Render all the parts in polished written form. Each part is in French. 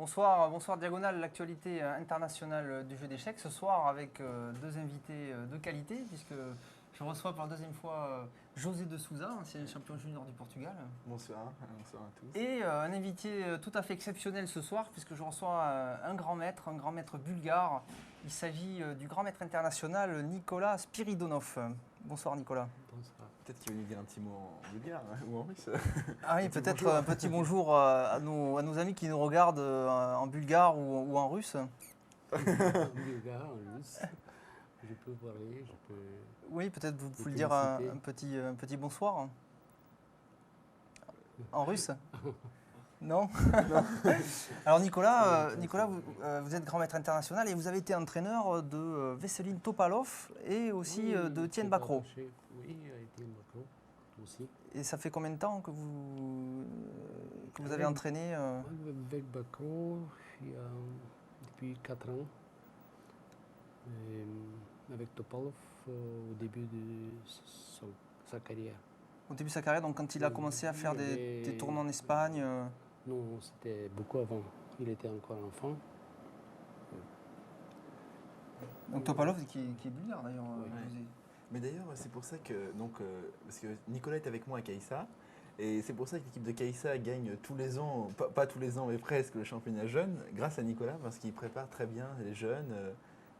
Bonsoir, bonsoir Diagonale, l'actualité internationale du jeu d'échecs. Ce soir avec deux invités de qualité, puisque je reçois pour la deuxième fois José de Souza, ancien champion junior du Portugal. Bonsoir, bonsoir à tous. Et un invité tout à fait exceptionnel ce soir, puisque je reçois un grand maître bulgare. Il s'agit du grand maître international Nicolas Spiridonov. Bonsoir Nicolas. Bonsoir. Peut-être qu'il va nous dire un petit mot en bulgare ou en russe. Ah oui, peut-être un petit bonjour à nos amis qui nous regardent en bulgare ou en russe. En bulgare, en russe, je peux parler, je peux... Oui, peut-être vous pouvez dire un petit bonsoir. En russe. Non. Alors Nicolas, vous êtes grand maître international et vous avez été entraîneur de Vesselin Topalov et aussi de Tien Bacro. Oui, Tien Bacro aussi. Et ça fait combien de temps que vous avez entraîné Avec Bacro, depuis 4 ans. Et avec Topalov, au début de sa carrière. Au début de sa carrière, donc quand il a commencé à faire des tournois en Espagne Non, c'était beaucoup avant. Il était encore enfant. Donc Topalov qui est bulgare d'ailleurs. Ouais. Mais d'ailleurs, c'est pour ça que, parce que Nicolas est avec moi à Caïssa, et c'est pour ça que l'équipe de Caïssa gagne tous les ans, pas tous les ans, mais presque, le championnat jeune, grâce à Nicolas, parce qu'il prépare très bien les jeunes,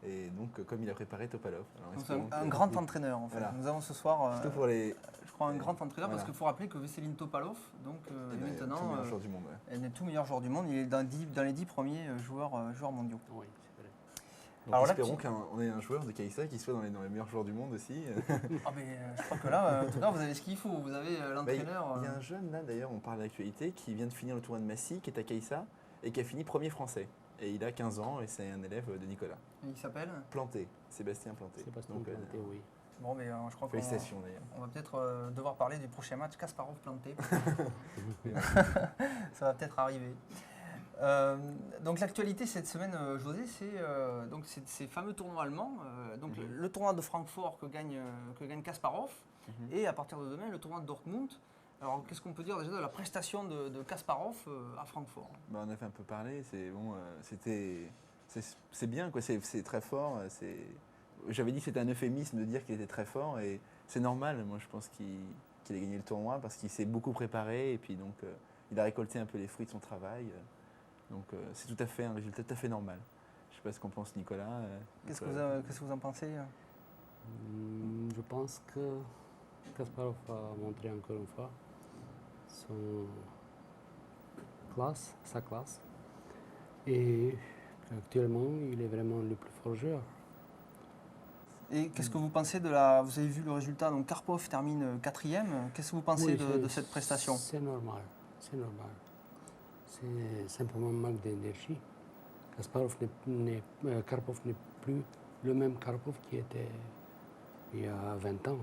et donc comme il a préparé Topalov. Donc un grand entraîneur en fait. Voilà. Nous avons ce soir, surtout pour les, je crois, un grand entraîneur, parce qu'il faut rappeler que Vesselin Topalov, donc est maintenant tout meilleur joueur du monde. Ouais. Est tout meilleur joueur du monde, il est dans les 10 premiers joueurs mondiaux. Oui, c'est vrai. Donc alors espérons qu'on ait un joueur de Caïssa qui soit dans les meilleurs joueurs du monde aussi. Ah mais, je crois que là, en tout cas, vous avez ce qu'il faut. Vous avez l'entraîneur. Il y a un jeune là, d'ailleurs, on parle d'actualité, qui vient de finir le tournoi de Massy, qui est à Caïssa, et qui a fini premier français. Et il a 15 ans et c'est un élève de Nicolas. Et il s'appelle Planté, Sébastien Planté. Sébastien Planté, oui. Bon, mais je crois félicitations d'ailleurs. On va peut-être devoir parler du prochain match Kasparov-Planté. Ça va peut-être arriver. Donc l'actualité cette semaine, José, c'est ces fameux tournois allemands. Le tournoi de Francfort que gagne Kasparov et à partir de demain le tournoi de Dortmund. Alors qu'est-ce qu'on peut dire déjà de la prestation de Kasparov à Francfort? On a fait un peu parler, c'est bien, quoi. C'est très fort. J'avais dit que c'était un euphémisme de dire qu'il était très fort et c'est normal. Moi je pense qu'il a gagné le tournoi parce qu'il s'est beaucoup préparé et puis donc il a récolté un peu les fruits de son travail. Donc c'est tout à fait un résultat tout à fait normal. Je ne sais pas ce qu'en pense Nicolas. Qu'est-ce que vous en pensez? Je pense que Kasparov a montré encore une fois sa classe. Et actuellement, il est vraiment le plus fort joueur. Et qu'est-ce que vous pensez vous avez vu le résultat, donc Karpov termine 4e. Qu'est-ce que vous pensez de cette prestation? C'est normal, c'est normal. C'est simplement un manque d'énergie. Karpov n'est plus le même Karpov qui était il y a 20 ans.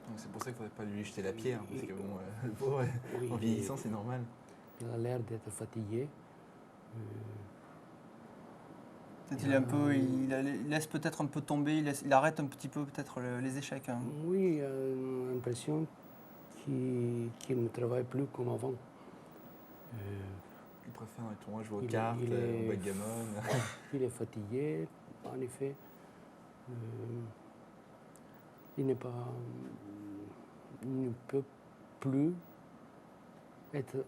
Donc c'est pour ça qu'il ne faudrait pas lui jeter la pierre, parce que bon, le pauvre, en vieillissant, c'est normal. Il a l'air d'être fatigué. Il laisse peut-être un peu tomber, il arrête un petit peu peut-être les échecs. Hein. Oui, il a l'impression qu'il ne travaille plus comme avant. Il préfère dans les tournois jouer aux cartes, au backgammon. Il est fatigué, en effet. Il ne peut plus être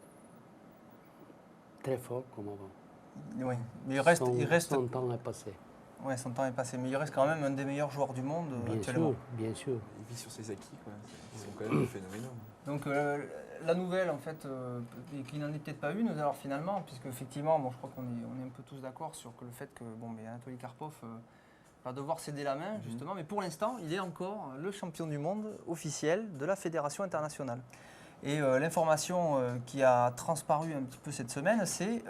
très fort comme avant. Oui, mais son temps est passé. Oui, son temps est passé, mais il reste quand même un des meilleurs joueurs du monde actuellement. Bien sûr. Il vit sur ses acquis, quoi. Ils sont quand même phénoménaux. Donc la nouvelle, en fait, qui n'en est peut-être pas une, alors finalement, puisque effectivement, je crois qu'on est un peu tous d'accord sur le fait que Anatoly Karpov va devoir céder la main, justement, mais pour l'instant, il est encore le champion du monde officiel de la Fédération internationale. Et l'information qui a transparu un petit peu cette semaine, c'est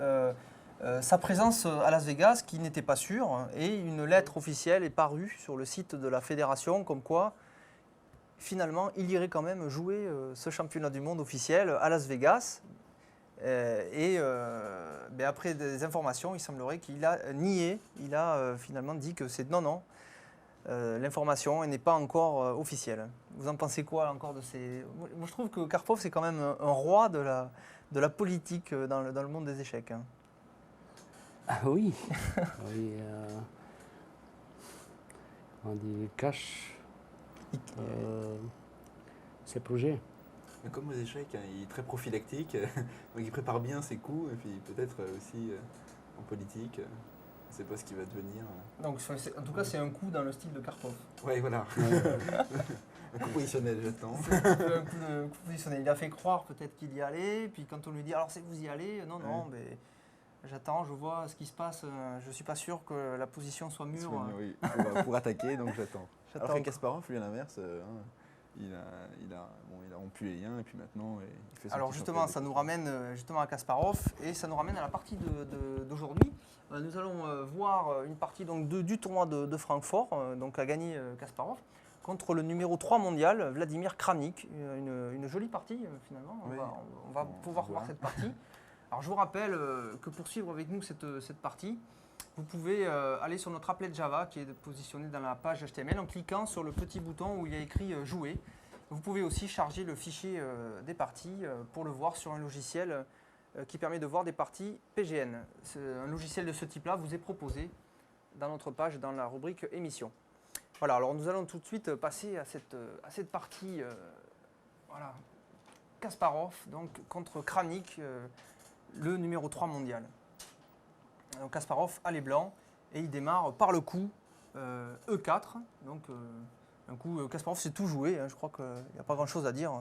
sa présence à Las Vegas qui n'était pas sûre, et une lettre officielle est parue sur le site de la fédération comme quoi finalement il irait quand même jouer ce championnat du monde officiel à Las Vegas. Après des informations, il semblerait qu'il a nié, il a finalement dit que c'est non. L'information n'est pas encore officielle. Vous en pensez quoi encore de ces... Moi je trouve que Karpov c'est quand même un roi de la politique dans le monde des échecs. Hein. Ah oui, oui. On dit cache ses projets. Mais comme aux échecs, hein, il est très prophylactique, donc il prépare bien ses coups, et puis peut-être aussi en politique, on ne sait pas ce qui va devenir. Donc, en tout cas, c'est un coup dans le style de Karpov. Oui, voilà. Un coup positionnel, j'attends. C'est un peu un coup positionnel. Il a fait croire peut-être qu'il y allait, puis quand on lui dit alors c'est que vous y allez, non, non, mais j'attends, je vois ce qui se passe, je ne suis pas sûr que la position soit mûre. Oui, pour attaquer, donc j'attends. Alors que Kasparov, lui à l'inverse, il a rompu les liens et puis maintenant il fait son Alors petit justement, championnat ça des nous pays. ramène justement à Kasparov et ça nous ramène à la partie d'aujourd'hui. Nous allons voir une partie donc, du tournoi de Francfort, donc à gagner Kasparov, contre le numéro 3 mondial, Vladimir Kramnik. Une jolie partie finalement, Oui. on va pouvoir voir cette partie. Alors je vous rappelle que pour suivre avec nous cette partie, vous pouvez aller sur notre applet Java qui est positionné dans la page HTML en cliquant sur le petit bouton où il y a écrit « Jouer ». Vous pouvez aussi charger le fichier des parties pour le voir sur un logiciel qui permet de voir des parties PGN. Un logiciel de ce type-là vous est proposé dans notre page dans la rubrique « Émissions ». Voilà, alors nous allons tout de suite passer à cette partie, voilà, Kasparov donc, contre Kramnik, le numéro 3 mondial. Donc Kasparov a les blancs et il démarre par le coup E4. Donc un coup, Kasparov s'est tout joué, hein, je crois qu'il n'y a pas grand chose à dire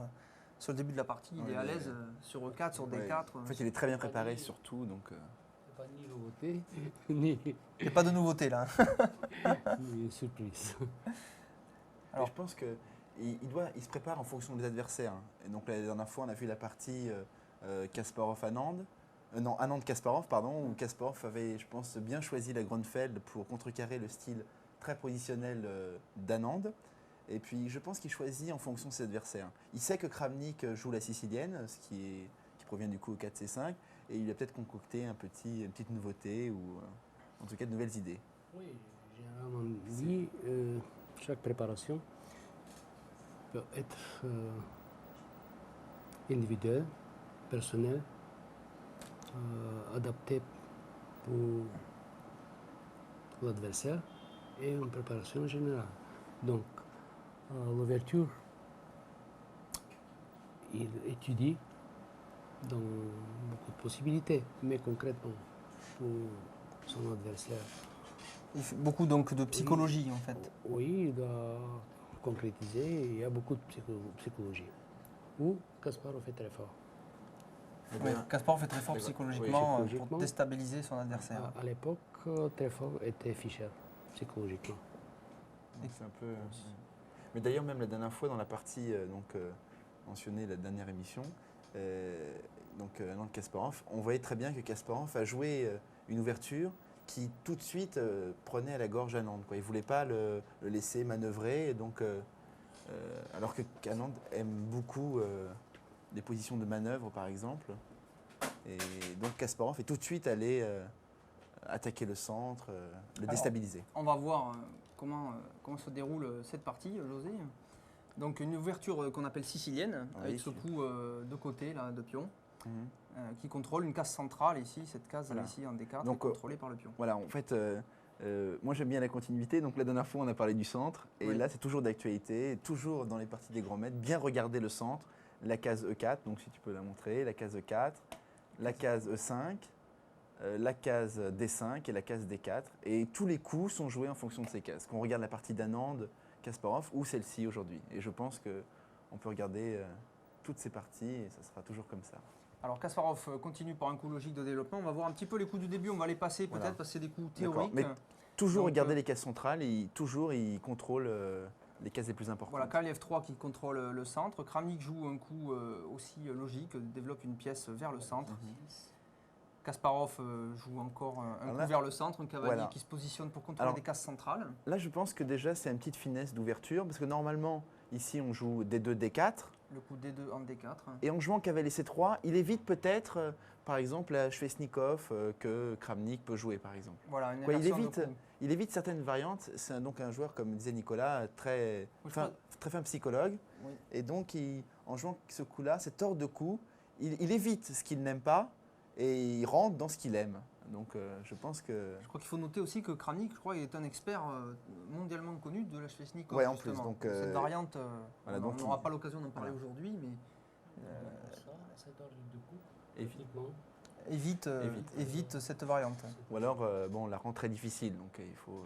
sur le début de la partie. Il est à l'aise sur E4, sur D4. En fait, il est très bien préparé surtout. Donc, Pas ni nouveauté, ni, Il n'y a pas de nouveauté là. ni surprise. et je pense qu'il se prépare en fonction des adversaires. Et donc la dernière fois, on a vu la partie Kasparov-Anand. Non, Anand-Kasparov, pardon, où Kasparov avait, je pense, bien choisi la Grunfeld pour contrecarrer le style très positionnel d'Anand. Et puis, je pense qu'il choisit en fonction de ses adversaires. Il sait que Kramnik joue la sicilienne, qui provient du coup au 4C5, et il a peut-être concocté une petite nouveauté ou en tout cas de nouvelles idées. Oui, généralement dit, chaque préparation peut être individuelle, personnelle, adaptée pour l'adversaire et une préparation générale. Donc, l'ouverture, il étudie dans beaucoup de possibilités, mais concrètement, pour son adversaire, Il fait beaucoup donc de psychologie en fait. oui, il doit concrétiser, il y a beaucoup de psychologie. Où Kasparov est très fort. Oui, Kasparov est très fort psychologiquement, pour psychologiquement. déstabiliser son adversaire. À l'époque, très fort était Fischer, psychologiquement. Donc, c'est un peu. Mais d'ailleurs, même la dernière fois dans la partie mentionnée la dernière émission, Anand Kasparov, on voyait très bien que Kasparov a joué une ouverture qui tout de suite prenait à la gorge Anand. Il ne voulait pas le laisser manœuvrer, et donc, alors que Anand aime beaucoup les positions de manœuvre, par exemple. Et donc Kasparov est tout de suite allé attaquer le centre, le déstabiliser. On va voir comment se déroule cette partie, José. Donc une ouverture qu'on appelle sicilienne, avec ce coup de côté là, de pion, qui contrôle une case centrale ici, cette case ici en D4, donc, est contrôlée par le pion. Voilà, en fait, moi j'aime bien la continuité. Donc la dernière fois on a parlé du centre, et là c'est toujours d'actualité, toujours dans les parties des grands maîtres, bien regarder le centre, la case E4, donc si tu peux la montrer, la case E4, la case E5, la case D5 et la case D4. Et tous les coups sont joués en fonction de ces cases. Qu'on regarde la partie d'Anand, Kasparov ou celle-ci aujourd'hui. Et je pense qu'on peut regarder toutes ces parties et ça sera toujours comme ça. Alors Kasparov continue par un coup logique de développement. On va voir un petit peu les coups du début, on va les passer peut-être parce que c'est des coups théoriques. Mais toujours regarder les cases centrales et toujours il contrôle les cases les plus importantes. Voilà, Kaliev 3 qui contrôle le centre. Kramnik joue un coup aussi logique, développe une pièce vers le centre. Kasparov joue encore un coup vers le centre, un cavalier qui se positionne pour contrôler des cases centrales. Là, je pense que déjà, c'est une petite finesse d'ouverture, parce que normalement, ici, on joue D2, D4. Le coup D2 en D4. Et en jouant cavalier C3, il évite peut-être, par exemple, la Sveshnikov que Kramnik peut jouer, par exemple. Voilà, une il évite certaines variantes. C'est donc un joueur, comme disait Nicolas, très fin psychologue. Oui. Et donc, en jouant ce coup-là, cet ordre de coup, il évite ce qu'il n'aime pas. et il rentre dans ce qu'il aime. Donc je pense que... Je crois qu'il faut noter aussi que Kramnik, je crois, il est un expert mondialement connu de la Sveshnikov. Ouais, en plus, justement. donc, Cette variante, voilà, on donc n'aura pas l'occasion d'en parler voilà. aujourd'hui, mais Cet ordre de coup, Évite. techniquement, évite cette variante. Ou alors, bon, on la rend très difficile, donc il faut...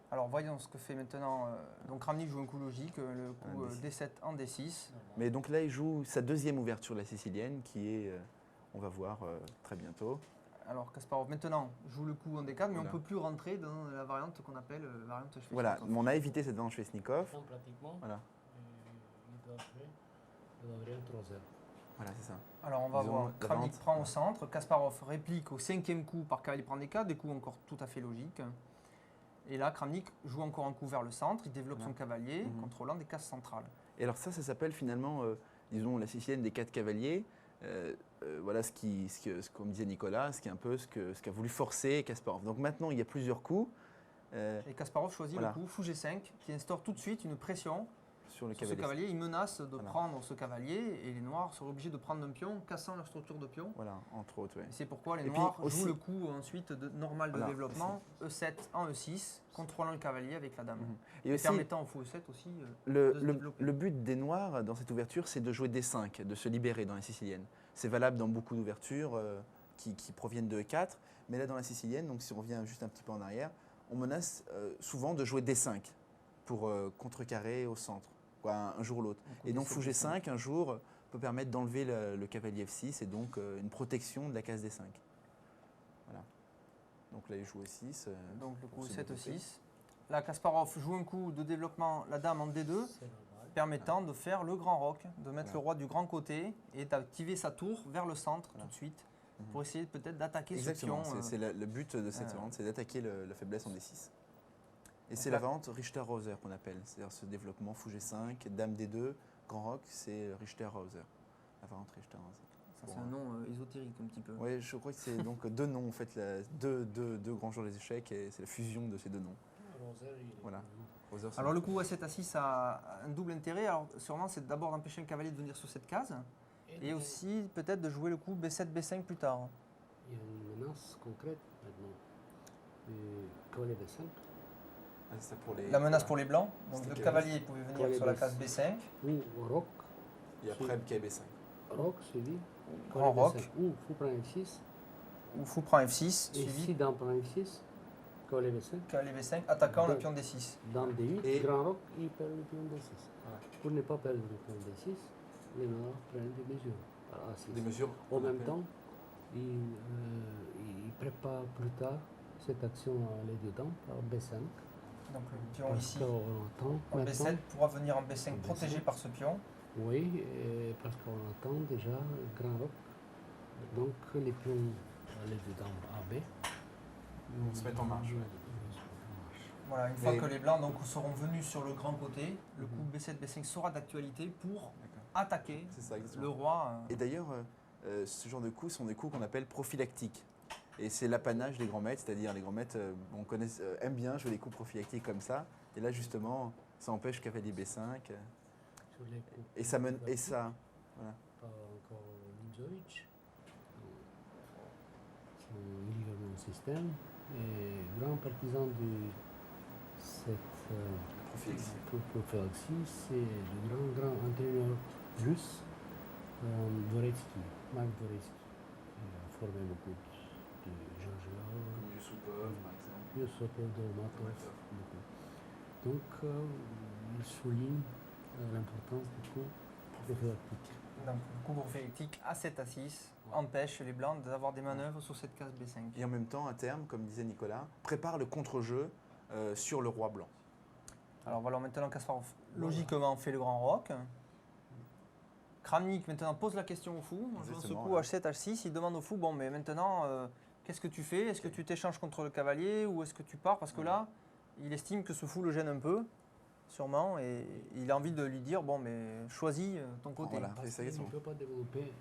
Alors voyons ce que fait maintenant. Donc Kramnik joue un coup logique, le coup Un D6. D7 en D6. Mais donc là, il joue sa deuxième ouverture de la sicilienne, qui est, on va voir très bientôt. Alors Kasparov maintenant joue le coup en D4, mais Voilà. on ne peut plus rentrer dans la variante qu'on appelle variante Sveshnikov. Voilà, on a évité cette variante Sveshnikov. donc pratiquement, Voilà, il doit ouvrir 3 heures. voilà, c'est ça. Alors on va Disons, voir, la Kramnik variante, prend au voilà. centre, Kasparov réplique au 5e coup par cavalier prend D4, des coups encore tout à fait logiques. Et là, Kramnik joue encore un coup vers le centre, il développe Voilà. son cavalier, Mhm. contrôlant des cases centrales. Et alors ça s'appelle finalement, disons, la sicilienne des 4 cavaliers. Voilà comme disait Nicolas, ce qui est un peu ce qu'a voulu forcer Kasparov. Donc maintenant, il y a plusieurs coups Et Kasparov choisit Voilà. le coup fou G5, qui instaure tout de suite une pression sur le sur ce cavalier. cavalier. Il menace de Voilà. prendre ce cavalier, et les Noirs seront obligés de prendre un pion, cassant leur structure de pion. Voilà, entre autres, ouais. Et c'est pourquoi les Et puis Noirs aussi- jouent le coup ensuite normal de Voilà, développement, E7 en E6, contrôlant le cavalier avec la dame. Mhm. Et Et aussi, permettant au fou E7 aussi le, de se le- développer. le but des Noirs dans cette ouverture, c'est de jouer D5, de se libérer dans la sicilienne. C'est valable dans beaucoup d'ouvertures qui proviennent de E4, mais là dans la sicilienne, donc si on revient juste un petit peu en arrière, on menace souvent de jouer D5 pour contrecarrer au centre, quoi, un jour ou l'autre. coup Et donc D7, fou G5, un jour, peut permettre d'enlever le cavalier F6 et donc une protection de la case D5. Voilà. Donc là, il joue E6. Donc le pour coup se E7 développer. E6. Là, Kasparov joue un coup de développement, la dame en D2, C'est normal. permettant de faire le grand roc, de mettre Voilà. le roi du grand côté et d'activer sa tour vers le centre Voilà. tout de suite, Mhm. pour essayer peut-être d'attaquer ce Exactement, pion. c'est le but de cette variante, c'est d'attaquer la faiblesse en D6. Et c'est la là- variante Richter-Hauser qu'on appelle, c'est-à-dire ce développement fou G5, dame D2, grand roc, c'est Richter-Hauser, la variante Richter-Hauser. Ça, c'est un nom ésotérique un petit peu. Oui, je crois que c'est donc deux noms en fait, deux grands joueurs des échecs, et c'est la fusion de ces deux noms. Roser, il est Voilà. connu. Hauser, c'est Alors le un- coup A7 A6 a un double intérêt. Alors sûrement c'est d'abord d'empêcher le cavalier de venir sur cette case et aussi peut-être de jouer le coup B7 B5 plus tard. Il y a une menace concrète maintenant. Cavalier B5. Ah, c'est ça pour les- La menace pour les blancs. Donc C'était le quel- cavalier pouvait venir Cavalier sur la B5. case B5. Ou roc. Et après, KB5. Roc suivi. Grand Cavalier roc. B5. Ou fou prend F6. Ou fou prend F6 Et suivi si dame prend F6, cavalier B5. cavalier B5 attaquant le Donc, pion D6. Dame D8, Et- grand roc, il perd le pion D6. Voilà. Pour ne pas perdre le pion D6, les Noirs prennent des mesures. à A6. Des mesures. En qu'on même appelle- temps, il prépare plus tard cette action à les deux dames par B5. Donc le pion Parce ici qu'on attend en maintenant. B7 pourra venir en B5 En protégé B5. par ce pion. Oui, parce qu'on attend déjà grand roc. Donc les pions, les deux dames AB. Vont se mettre en marche, ouais. Voilà, une fois Mais- que les blancs donc, seront venus sur le grand côté, le coup Mhm. B7 B5 sera d'actualité pour D'accord. attaquer C'est ça, exactement. le roi. Et d'ailleurs, ce genre de coups sont des coups qu'on appelle prophylactiques. Et c'est l'apanage des grands maîtres, c'est-à-dire les grands maîtres aiment bien jouer des coups prophylactiques comme ça. Et là, justement, ça empêche cavalier B5. Sur les coups Et ça mène. Et pratiques, ça. Voilà. Pas encore Nimzovich. C'est un leader dans le système et grand partisan de cette Prophylaxie. prophylaxie. C'est le grand entraîneur russe, Dvoretsky, Marc Dvoretsky. Il a formé beaucoup de gens joueurs. Comme Yusupov, par exemple. Yusupov, Dolmatov, beaucoup. Donc, il souligne l'importance du coup prophylactique. Donc le coup prophylaxtique A7 A6 empêche les blancs d'avoir des manœuvres sur cette case B5. Et en même temps, à terme, comme disait Nicolas, prépare le contre-jeu sur le roi blanc. Alors voilà, maintenant Kasparov logiquement fait le grand roc. Kramnik maintenant pose la question au fou. En jouant ce Exactement, coup ouais. H7 H6, il demande au fou bon mais maintenant qu'est-ce que tu fais? Est-ce que tu t'échanges contre le cavalier ou est-ce que tu pars? Parce que là, il estime que ce fou le gêne un peu, sûrement, et il a envie de lui dire bon mais choisis ton côté. Voilà. Parce c'est ça, qu'il ne exactement. peut pas développer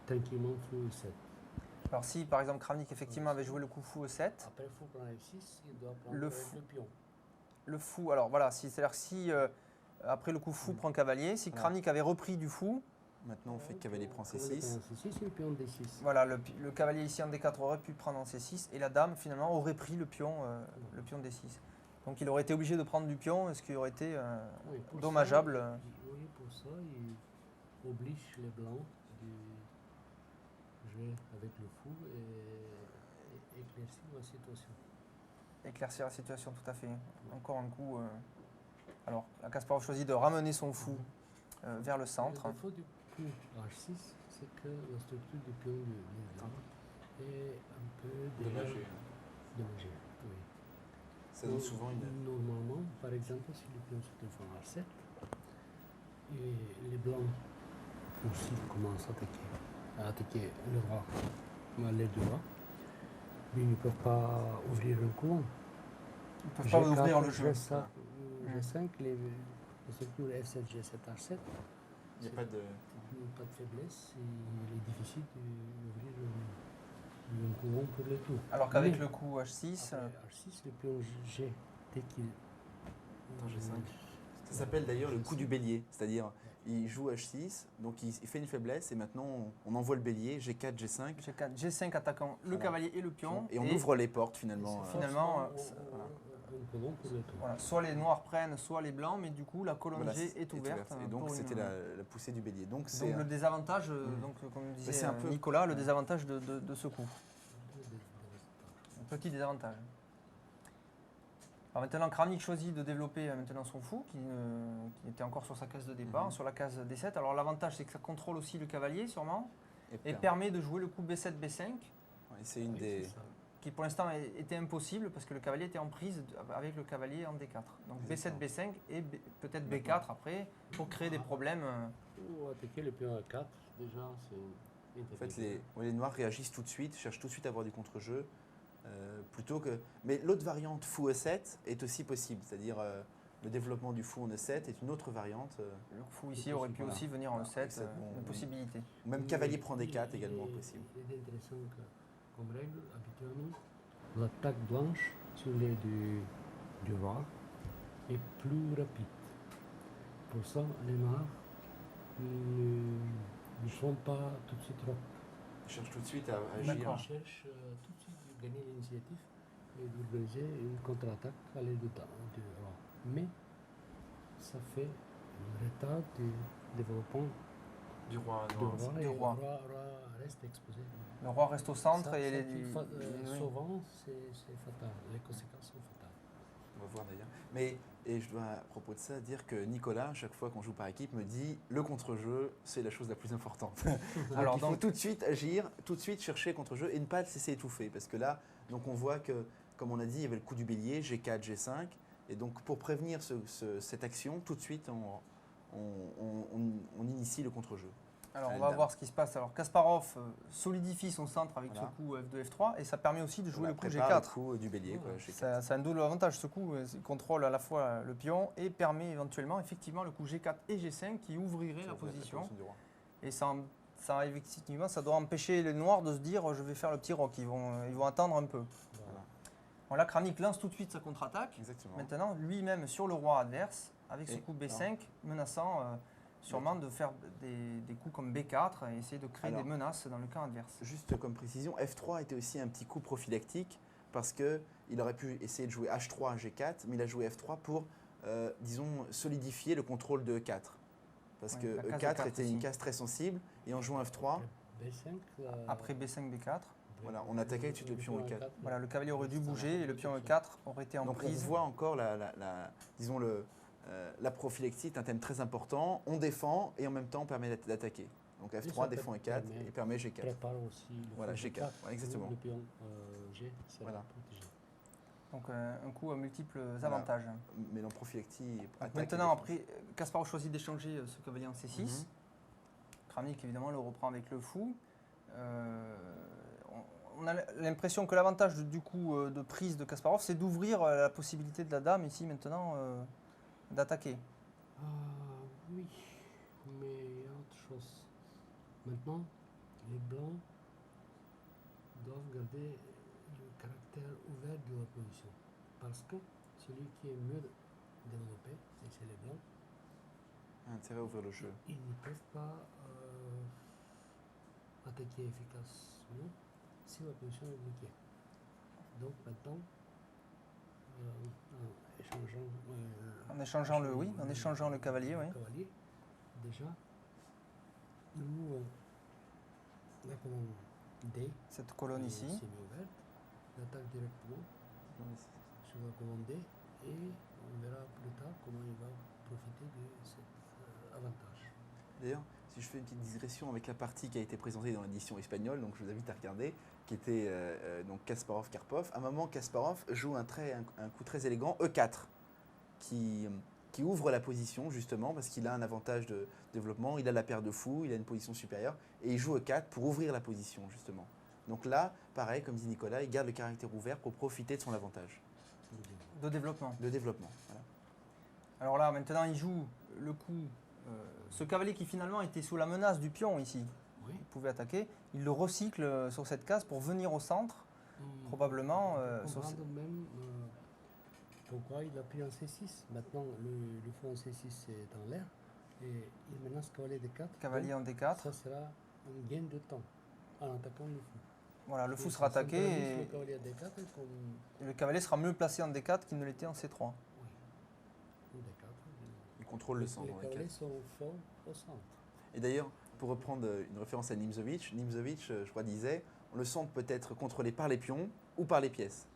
tranquillement fou E7. Alors si par exemple Kramnik effectivement avait joué le coup fou E7, Après fou prend F6, il doit prendre Le le fou. pion. le fou, alors voilà, c'est-à-dire si après le coup fou prend cavalier, si Voilà. Kramnik avait repris du fou, Maintenant, on fait que cavalier prend Cavalier C6. prend C6 et le pion D6. Voilà, le cavalier ici en D4 aurait pu prendre en C6 et la dame finalement aurait pris le pion D6. Donc il aurait été obligé de prendre du pion, ce qui aurait été Oui, pour dommageable. ça, oui, pour ça, il oblige les blancs de jouer avec le fou et éclaircir la situation. Éclaircir la situation, tout à fait. Encore un coup. Alors, Kasparov choisit de ramener son fou vers le centre. Le défaut du pion H6, c'est que la structure du pion du blanc est un peu Dommagé. dommagée, oui. Ça donne souvent une. Normalement, par exemple, si le pion se trouve en H7, et les blancs aussi commencent à attaquer le roi, les deux rois, mais ils ne peuvent pas ouvrir un coulon. Ils ne peuvent pas ouvrir le jeu. G5, les structures F7, G7, H7, Il n'y a pas de. pas de faiblesse, et il est difficile d'ouvrir un coulon pour les tours. Alors qu'avec Mais le coup H6, après H6, le pion G, dès qu'il. G5. Ça s'appelle d'ailleurs le coup du bélier, c'est-à-dire il joue H6, donc il fait une faiblesse et maintenant on envoie le bélier, G4, G5. G4, G5 attaquant le Voilà. cavalier et le pion. Et on ouvre les portes finalement. Finalement, un coulon pour les tours. voilà, soit les noirs prennent, soit les blancs, mais du coup la colonne Voilà, G est ouverte. Et donc pour c'était une- la poussée du bélier. Donc Donc c'est le désavantage, donc, comme le disait c'est un peu- Nicolas, le désavantage de ce coup. Un petit désavantage. Alors maintenant, Kramnik choisit de développer maintenant son fou, qui était encore sur sa case de départ, sur la case D7. Alors l'avantage, c'est que ça contrôle aussi le cavalier, sûrement, et permet de jouer le coup B7, B5, Ouais, c'est une des. qui pour l'instant était impossible, parce que le cavalier était en prise avec le cavalier en D4. Donc B7, B5, et peut-être B4 après, pour créer des problèmes. Ou attaquer le pion A4, déjà, c'est En fait, les noirs réagissent tout de suite, cherchent tout de suite à avoir du contre-jeu. Plutôt que. Mais l'autre variante fou E7 est aussi possible, c'est-à-dire le développement du fou en E7 est une autre variante. Le fou ici aurait pu aussi venir en E7, une possibilité. Même cavalier prend D4 également possible. Il est intéressant que, comme règle, habituellement, l'attaque blanche sur les du roi est plus rapide. Pour ça, les noirs ne font pas tout de suite rock. Ils cherchent tout de suite à Ils agir. cherchent tout de suite de gagner l'initiative et d'organiser une contre-attaque à l'aide du roi. Mais ça fait un retard du développement Du roi du noir. roi, du et roi. le roi reste exposé. Le roi reste au centre Ça, et ça les, qui oui. souvent, c'est fatal. Les conséquences sont fatales. On va voir d'ailleurs. Mais, et je dois à propos de ça dire que Nicolas, chaque fois qu'on joue par équipe, me dit le contre-jeu, c'est la chose la plus importante. Alors il faut tout de suite agir, tout de suite chercher le contre-jeu et ne pas le laisser étouffer. Parce que là, donc on voit que, comme on a dit, il y avait le coup du bélier, G4, G5. Et donc pour prévenir cette action, tout de suite, on initie le contre-jeu. Alors on va voir ce qui se passe. Alors Kasparov solidifie son centre avec Voilà. ce coup F2, F3 et ça permet aussi de jouer le coup prépare G4. le coup du bélier. Quoi, G4. C'est un double avantage ce coup, il contrôle à la fois le pion et permet éventuellement effectivement le coup G4 et G5 qui ouvrirait la position. du roi. Et ça, effectivement, ça doit empêcher les noirs de se dire je vais faire le petit roc, ils vont attendre un peu. Voilà. Bon, là Kramnik lance tout de suite sa contre-attaque. Exactement. Maintenant lui-même sur le roi adverse avec ce Et- coup B5 menaçant sûrement de faire des coups comme B4 et essayer de créer Alors, des menaces dans le camp adverse. Juste comme précision, F3 était aussi un petit coup prophylactique parce qu'il aurait pu essayer de jouer H3 à G4, mais il a joué F3 pour, disons, solidifier le contrôle de E4. Parce Ouais, que la case E4 E4 était aussi. une case très sensible, et en jouant F3, B5, Après B5, B4, voilà, on attaquait tout de suite le pion E4. voilà, le cavalier aurait dû bouger et le pion E4 aurait été en donc on prise. voit encore, disons, la prophylaxie est un thème très important. On défend et en même temps on permet d'attaquer. Donc ça F3 défend E4 permet- et permet G4. prépare aussi le Voilà, pion G4, ouais, exactement. Le pion G sera Voilà. protégé. Donc un coup à multiples Voilà. avantages. Mais en prophylactie, Donc attaque et maintenant, défense. après, Kasparov choisit d'échanger ce cavalier en C6. Mhm. Kramnik, évidemment, le reprend avec le fou. On a l'impression que l'avantage du coup de prise de Kasparov, c'est d'ouvrir la possibilité de la dame ici maintenant d'attaquer. Ah, oui, mais il y a autre chose. Maintenant, les blancs doivent garder le caractère ouvert de leur position. Parce que celui qui est mieux développé, c'est les blancs. Intérêt à ouvrir le jeu. Ils ne peuvent pas attaquer efficacement si la position est bloquée. Donc maintenant, En échangeant le cavalier, oui. Déjà, nous, la colonne D, Cette colonne ici. semi-ouverte, on attaque directement sur la colonne D et on verra plus tard comment il va profiter de cet avantage. D'ailleurs, si je fais une petite digression avec la partie qui a été présentée dans l'édition espagnole, donc je vous invite à regarder, qui était donc Kasparov-Karpov. À un moment, Kasparov joue un coup très élégant, E4, qui ouvre la position justement parce qu'il a un avantage de développement, il a la paire de fous, il a une position supérieure, et il joue E4 pour ouvrir la position justement. Donc là, pareil, comme dit Nicolas, il garde le caractère ouvert pour profiter de son avantage. De développement. De développement, voilà. Alors là, maintenant, il joue le coup. Ce cavalier qui finalement était sous la menace du pion ici, Oui. il pouvait attaquer, il le recycle sur cette case pour venir au centre, probablement. Sur Comprendre même pourquoi il a pris un C6. Maintenant, le fou en C6 est en l'air et il menace cavalier D4. cavalier en Donc, D4. ça sera un gain de temps en attaquant le fou. Voilà, le fou Et sera ça attaqué centralise et le cavalier à D4 comme le cavalier sera mieux placé en D4 qu'il ne l'était en C3. ou D4. Il contrôle le centre. Les dans les cavaliers quatre. sont forts au centre. Et d'ailleurs, pour reprendre une référence à Nimzowitsch, je crois, disait le centre peut être contrôlé par les pions ou par les pièces.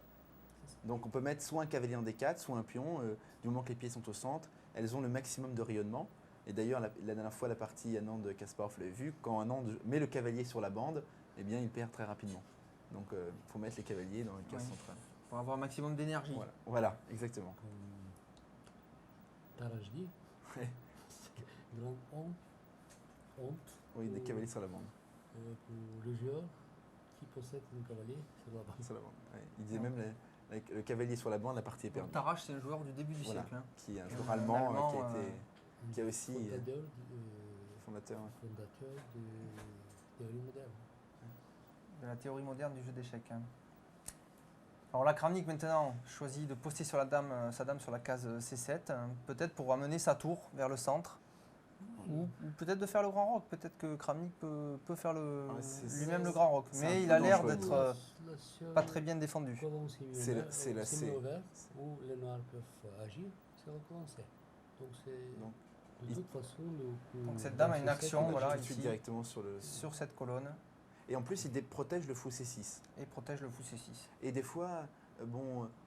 Donc on peut mettre soit un cavalier en D4, soit un pion. Du moment que les pièces sont au centre, elles ont le maximum de rayonnement. Et d'ailleurs, la dernière fois, la partie Anand de Kasparov l'avait vu, quand Anand met le cavalier sur la bande, eh bien, il perd très rapidement. Donc il faut mettre les cavaliers dans les cases centrales. Pour avoir un maximum d'énergie. Voilà, exactement. Comme Tarajdi, Ouais. grande honte Oui, des cavaliers sur la bande. pour le joueur qui possède un cavalier sur la bande. Sur la bande. Ouais. Il disait même le cavalier sur la bande, la partie est perdue. Tarrasch, c'est un joueur du début du Voilà, siècle. Hein. qui est un joueur allemand, Allemand, qui a aussi Fondateur, fondateur. fondateur de théorie moderne. De la théorie moderne du jeu d'échecs. Hein. Alors la Kramnik maintenant choisit de poster sur sa dame sur la case C7, hein, peut-être pour amener sa tour vers le centre, ou peut-être de faire le grand roc. Peut-être que Kramnik peut faire lui-même le grand roc, c'est un mais peu il a l'air dangereux. d'être pas très bien défendu. C'est la C. Semi-ouvert où les noirs peuvent agir, c'est le colonne C. Donc de toute façon, donc cette dame a une action, voilà, Tout de suite ici, directement sur cette colonne, Et en plus, il protège le fou C6. et protège le fou C6. Et des fois,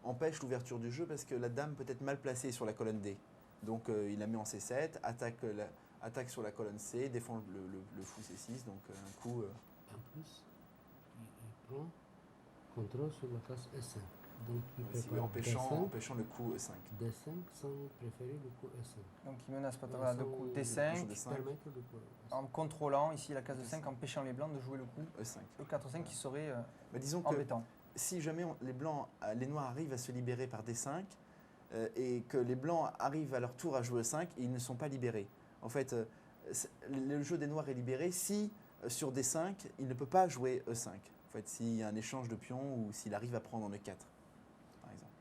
empêche l'ouverture du jeu parce que la dame peut être mal placée sur la colonne D. Donc il la met en C7, attaque sur la colonne C, défend le fou C6. Donc un coup. En plus, il prend contrôle sur la case S5. Donc il prépare empêchant le coup E5. D5 sans préférer le coup S5. Donc il menace Sans de coup D5, permettre le coup S5. en contrôlant ici la case de 5, empêchant les blancs de jouer le coup E5. E4-5 qui serait Mais disons que embêtant. si jamais les noirs arrivent à se libérer par D5 et que les blancs arrivent à leur tour à jouer E5, ils ne sont pas libérés. En fait, le jeu des noirs est libéré si sur D5, il ne peut pas jouer E5. En fait, s'il y a un échange de pions ou s'il arrive à prendre en E4, par exemple.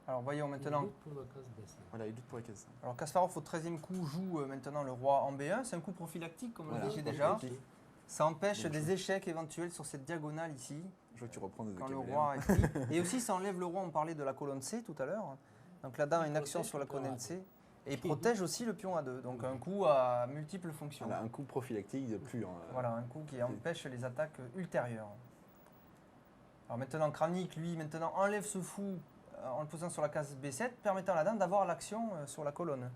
Alors voyons maintenant. Il doute pour la case D5. Voilà, il doute pour la case 5. Alors Kasparov au 13e coup joue maintenant le roi en B1. C'est un coup prophylactique comme on le disait déjà. Ça empêche Donc, des échecs éventuels sur cette diagonale ici, Je vois que tu reprends des quand le cavaliers. roi est pris. Et aussi ça enlève le roi, on parlait de la colonne C tout à l'heure. Donc la dame a une action sur la colonne C. Et il protège aussi le pion A2. Donc un coup à multiples fonctions. Voilà, un coup prophylactique de plus. Voilà, un coup qui empêche les attaques ultérieures. Alors maintenant, Kramnik, lui, maintenant enlève ce fou en le posant sur la case B7, permettant à la dame d'avoir l'action sur la colonne.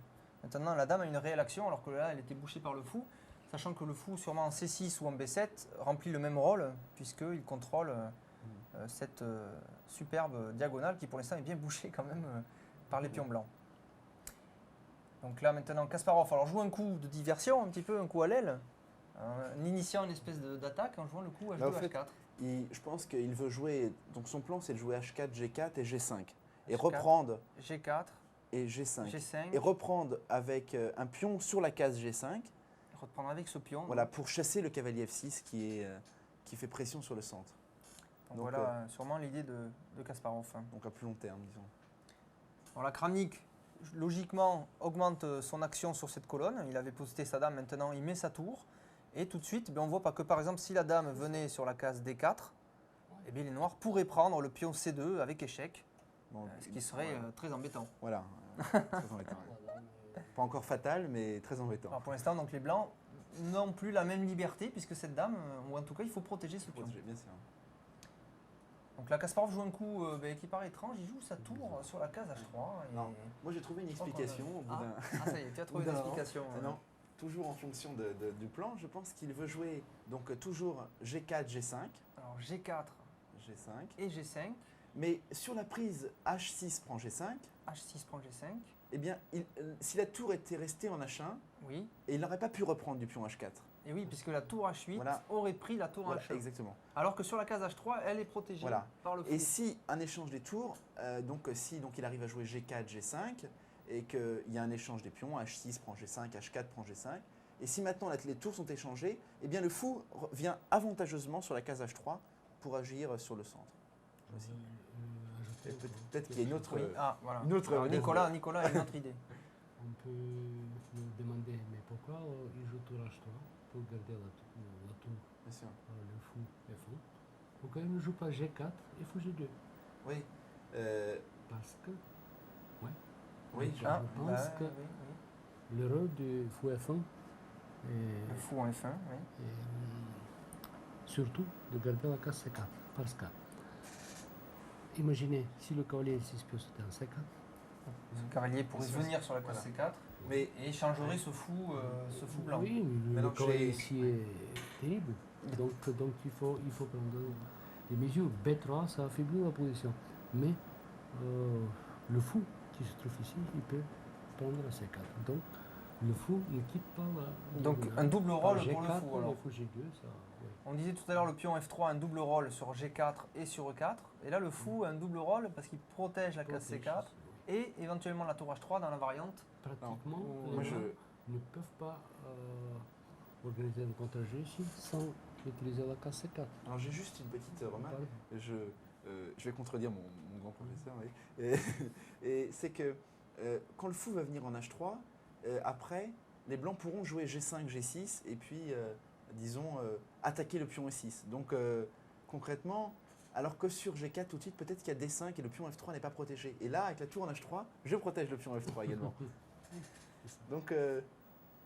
Maintenant, la dame a une réelle action, alors que là, elle était bouchée par le fou, sachant que le fou, sûrement en C6 ou en B7, remplit le même rôle, puisqu'il contrôle cette superbe diagonale qui, pour l'instant, est bien bouchée quand même par les pions blancs. Donc là, maintenant, Kasparov alors, joue un coup de diversion, un petit peu, un coup à l'aile, en initiant une espèce d'attaque en jouant le coup H2, Là, en fait, H4. je pense qu'il veut jouer. Donc son plan, c'est de jouer H4, G4 et G5. Et H4, reprendre. G4, Et G5. G5, Et reprendre avec un pion sur la case G5. reprendre avec ce pion. Voilà, pour chasser le cavalier F6 qui fait pression sur le centre. Donc donc, voilà sûrement l'idée de Kasparov. Donc à plus long terme, disons. Alors la Kramnik, logiquement, augmente son action sur cette colonne. Il avait posté sa dame, maintenant il met sa tour. Et tout de suite, on voit pas que par exemple, si la dame venait sur la case D4, eh bien, les noirs pourraient prendre le pion C2 avec échec, Bon, ce qui serait très embêtant. Voilà, très embêtant. Pas encore fatal, mais très embêtant. Alors pour l'instant, donc les blancs n'ont plus la même liberté puisque cette dame, ou en tout cas, il faut protéger ce pion. Bien sûr. Donc là, Kasparov joue un coup qui paraît étrange, il joue sa tour sur la case H3. Et... Non, moi j'ai trouvé une explication au bout d'un... Ah, ça y est, tu as trouvé une explication. Non, toujours en fonction du plan, je pense qu'il veut jouer donc toujours G4, G5. Alors G4 G5. et G5. Mais sur la prise H6 prend G5, H6 prend G5. eh bien, si la tour était restée en H1, Oui. et il n'aurait pas pu reprendre du pion H4. Et oui, puisque la tour H8 Voilà. aurait pris la tour Voilà, H1. exactement. Alors que sur la case H3, elle est protégée Voilà. par le fou. Et si un échange des tours, donc il arrive à jouer G4, G5, et qu'il y a un échange des pions, H6 prend G5, H4 prend G5, et si maintenant les tours sont échangées, eh bien le fou vient avantageusement sur la case H3 pour agir sur le centre. Peut-être qu'il y a une autre... Oui. Ah, voilà. Une autre Alors, Nicolas a une autre idée. On peut me demander, mais pourquoi il joue tour H3 pour garder la tour, Bien sûr. le fou F1? Pourquoi il ne joue pas G4 et fou G2? Oui. Parce que, Oui, je pense que oui. le rôle du fou F1 Le est, fou en F1, oui. surtout de garder la case C4. Parce que, imaginez, si le cavalier C6 peut sauter en C4, Le cavalier pourrait venir sur la case C4 Mais et échangerait ce fou blanc. oui, mais Maintenant le que cavalier j'ai- ici est terrible. Donc il faut prendre des mesures. B3, ça affaiblit la position. Mais le fou qui se trouve ici, il peut prendre la C4. Donc le fou ne quitte pas la Donc diagonale. un double rôle G4, pour le fou alors. Le fou G2, ça, oui. On disait tout à l'heure le pion F3 a un double rôle sur G4 et sur E4. Et là le fou a un double rôle parce qu'il protège la case C4 et éventuellement la tour H3 dans la variante. Pratiquement, Non, les moi, Noirs ne peuvent pas organiser un contre-jeu ici sans utiliser la case C4. Alors j'ai juste une petite remarque. Pardon. Je vais contredire mon grand professeur. Oui. Et c'est que quand le fou va venir en H3, après, les blancs pourront jouer G5, G6 et puis, disons, attaquer le pion E6. Donc concrètement, alors que sur G4 tout de suite, peut-être qu'il y a D5 et le pion F3 n'est pas protégé. Et là, avec la tour en H3, je protège le pion F3 également. Donc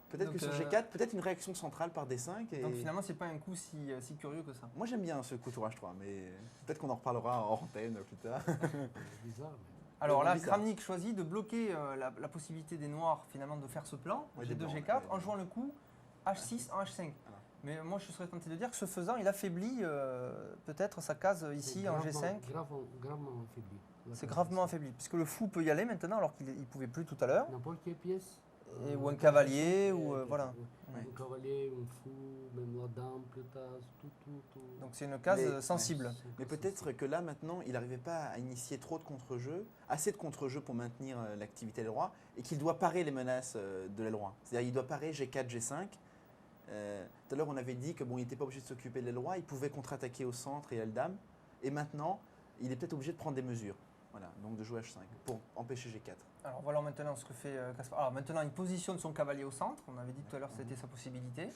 peut-être que sur Donc, G4, peut-être une réaction centrale par D5. Et... Donc finalement c'est pas un coup si curieux que ça. Moi j'aime bien ce coup tour H3, mais peut-être qu'on en reparlera en antenne plus tard. C'est bizarre, mais Alors là, bizarre. Kramnik choisit de bloquer la possibilité des noirs finalement de faire ce plan, Ouais, des G2, blancs, G4, ouais. en jouant le coup H6 en H5. Voilà. Mais moi je serais tenté de dire que ce faisant, il affaiblit peut-être sa case ici c'est en gravement- G5. Gravement affaibli. La C'est case gravement C5. affaibli, puisque le fou peut y aller maintenant alors qu'il ne pouvait plus tout à l'heure. N'importe quelle pièce. Ou un cavalier, ou, pièce, voilà. oui. Ouais. Un cavalier, un fou, même la dame, plus tard, tout. Donc c'est une case Mais- sensible. C'est Mais comme peut-être ça. que là maintenant, il n'arrivait pas à initier trop de contre-jeux, assez de contre-jeux pour maintenir l'activité de roi, et qu'il doit parer les menaces de l'aile roi. C'est-à-dire il doit parer G4, G5. Tout à l'heure, on avait dit que bon, il n'était pas obligé de s'occuper de l'aile roi, il pouvait contre-attaquer au centre et aile dame. Et maintenant, il est peut-être obligé de prendre des mesures. Voilà, donc de jouer H5 pour empêcher G4. Alors voilà maintenant ce que fait Kasparov. Alors maintenant il positionne son cavalier au centre. On avait dit tout à l'heure que c'était sa possibilité.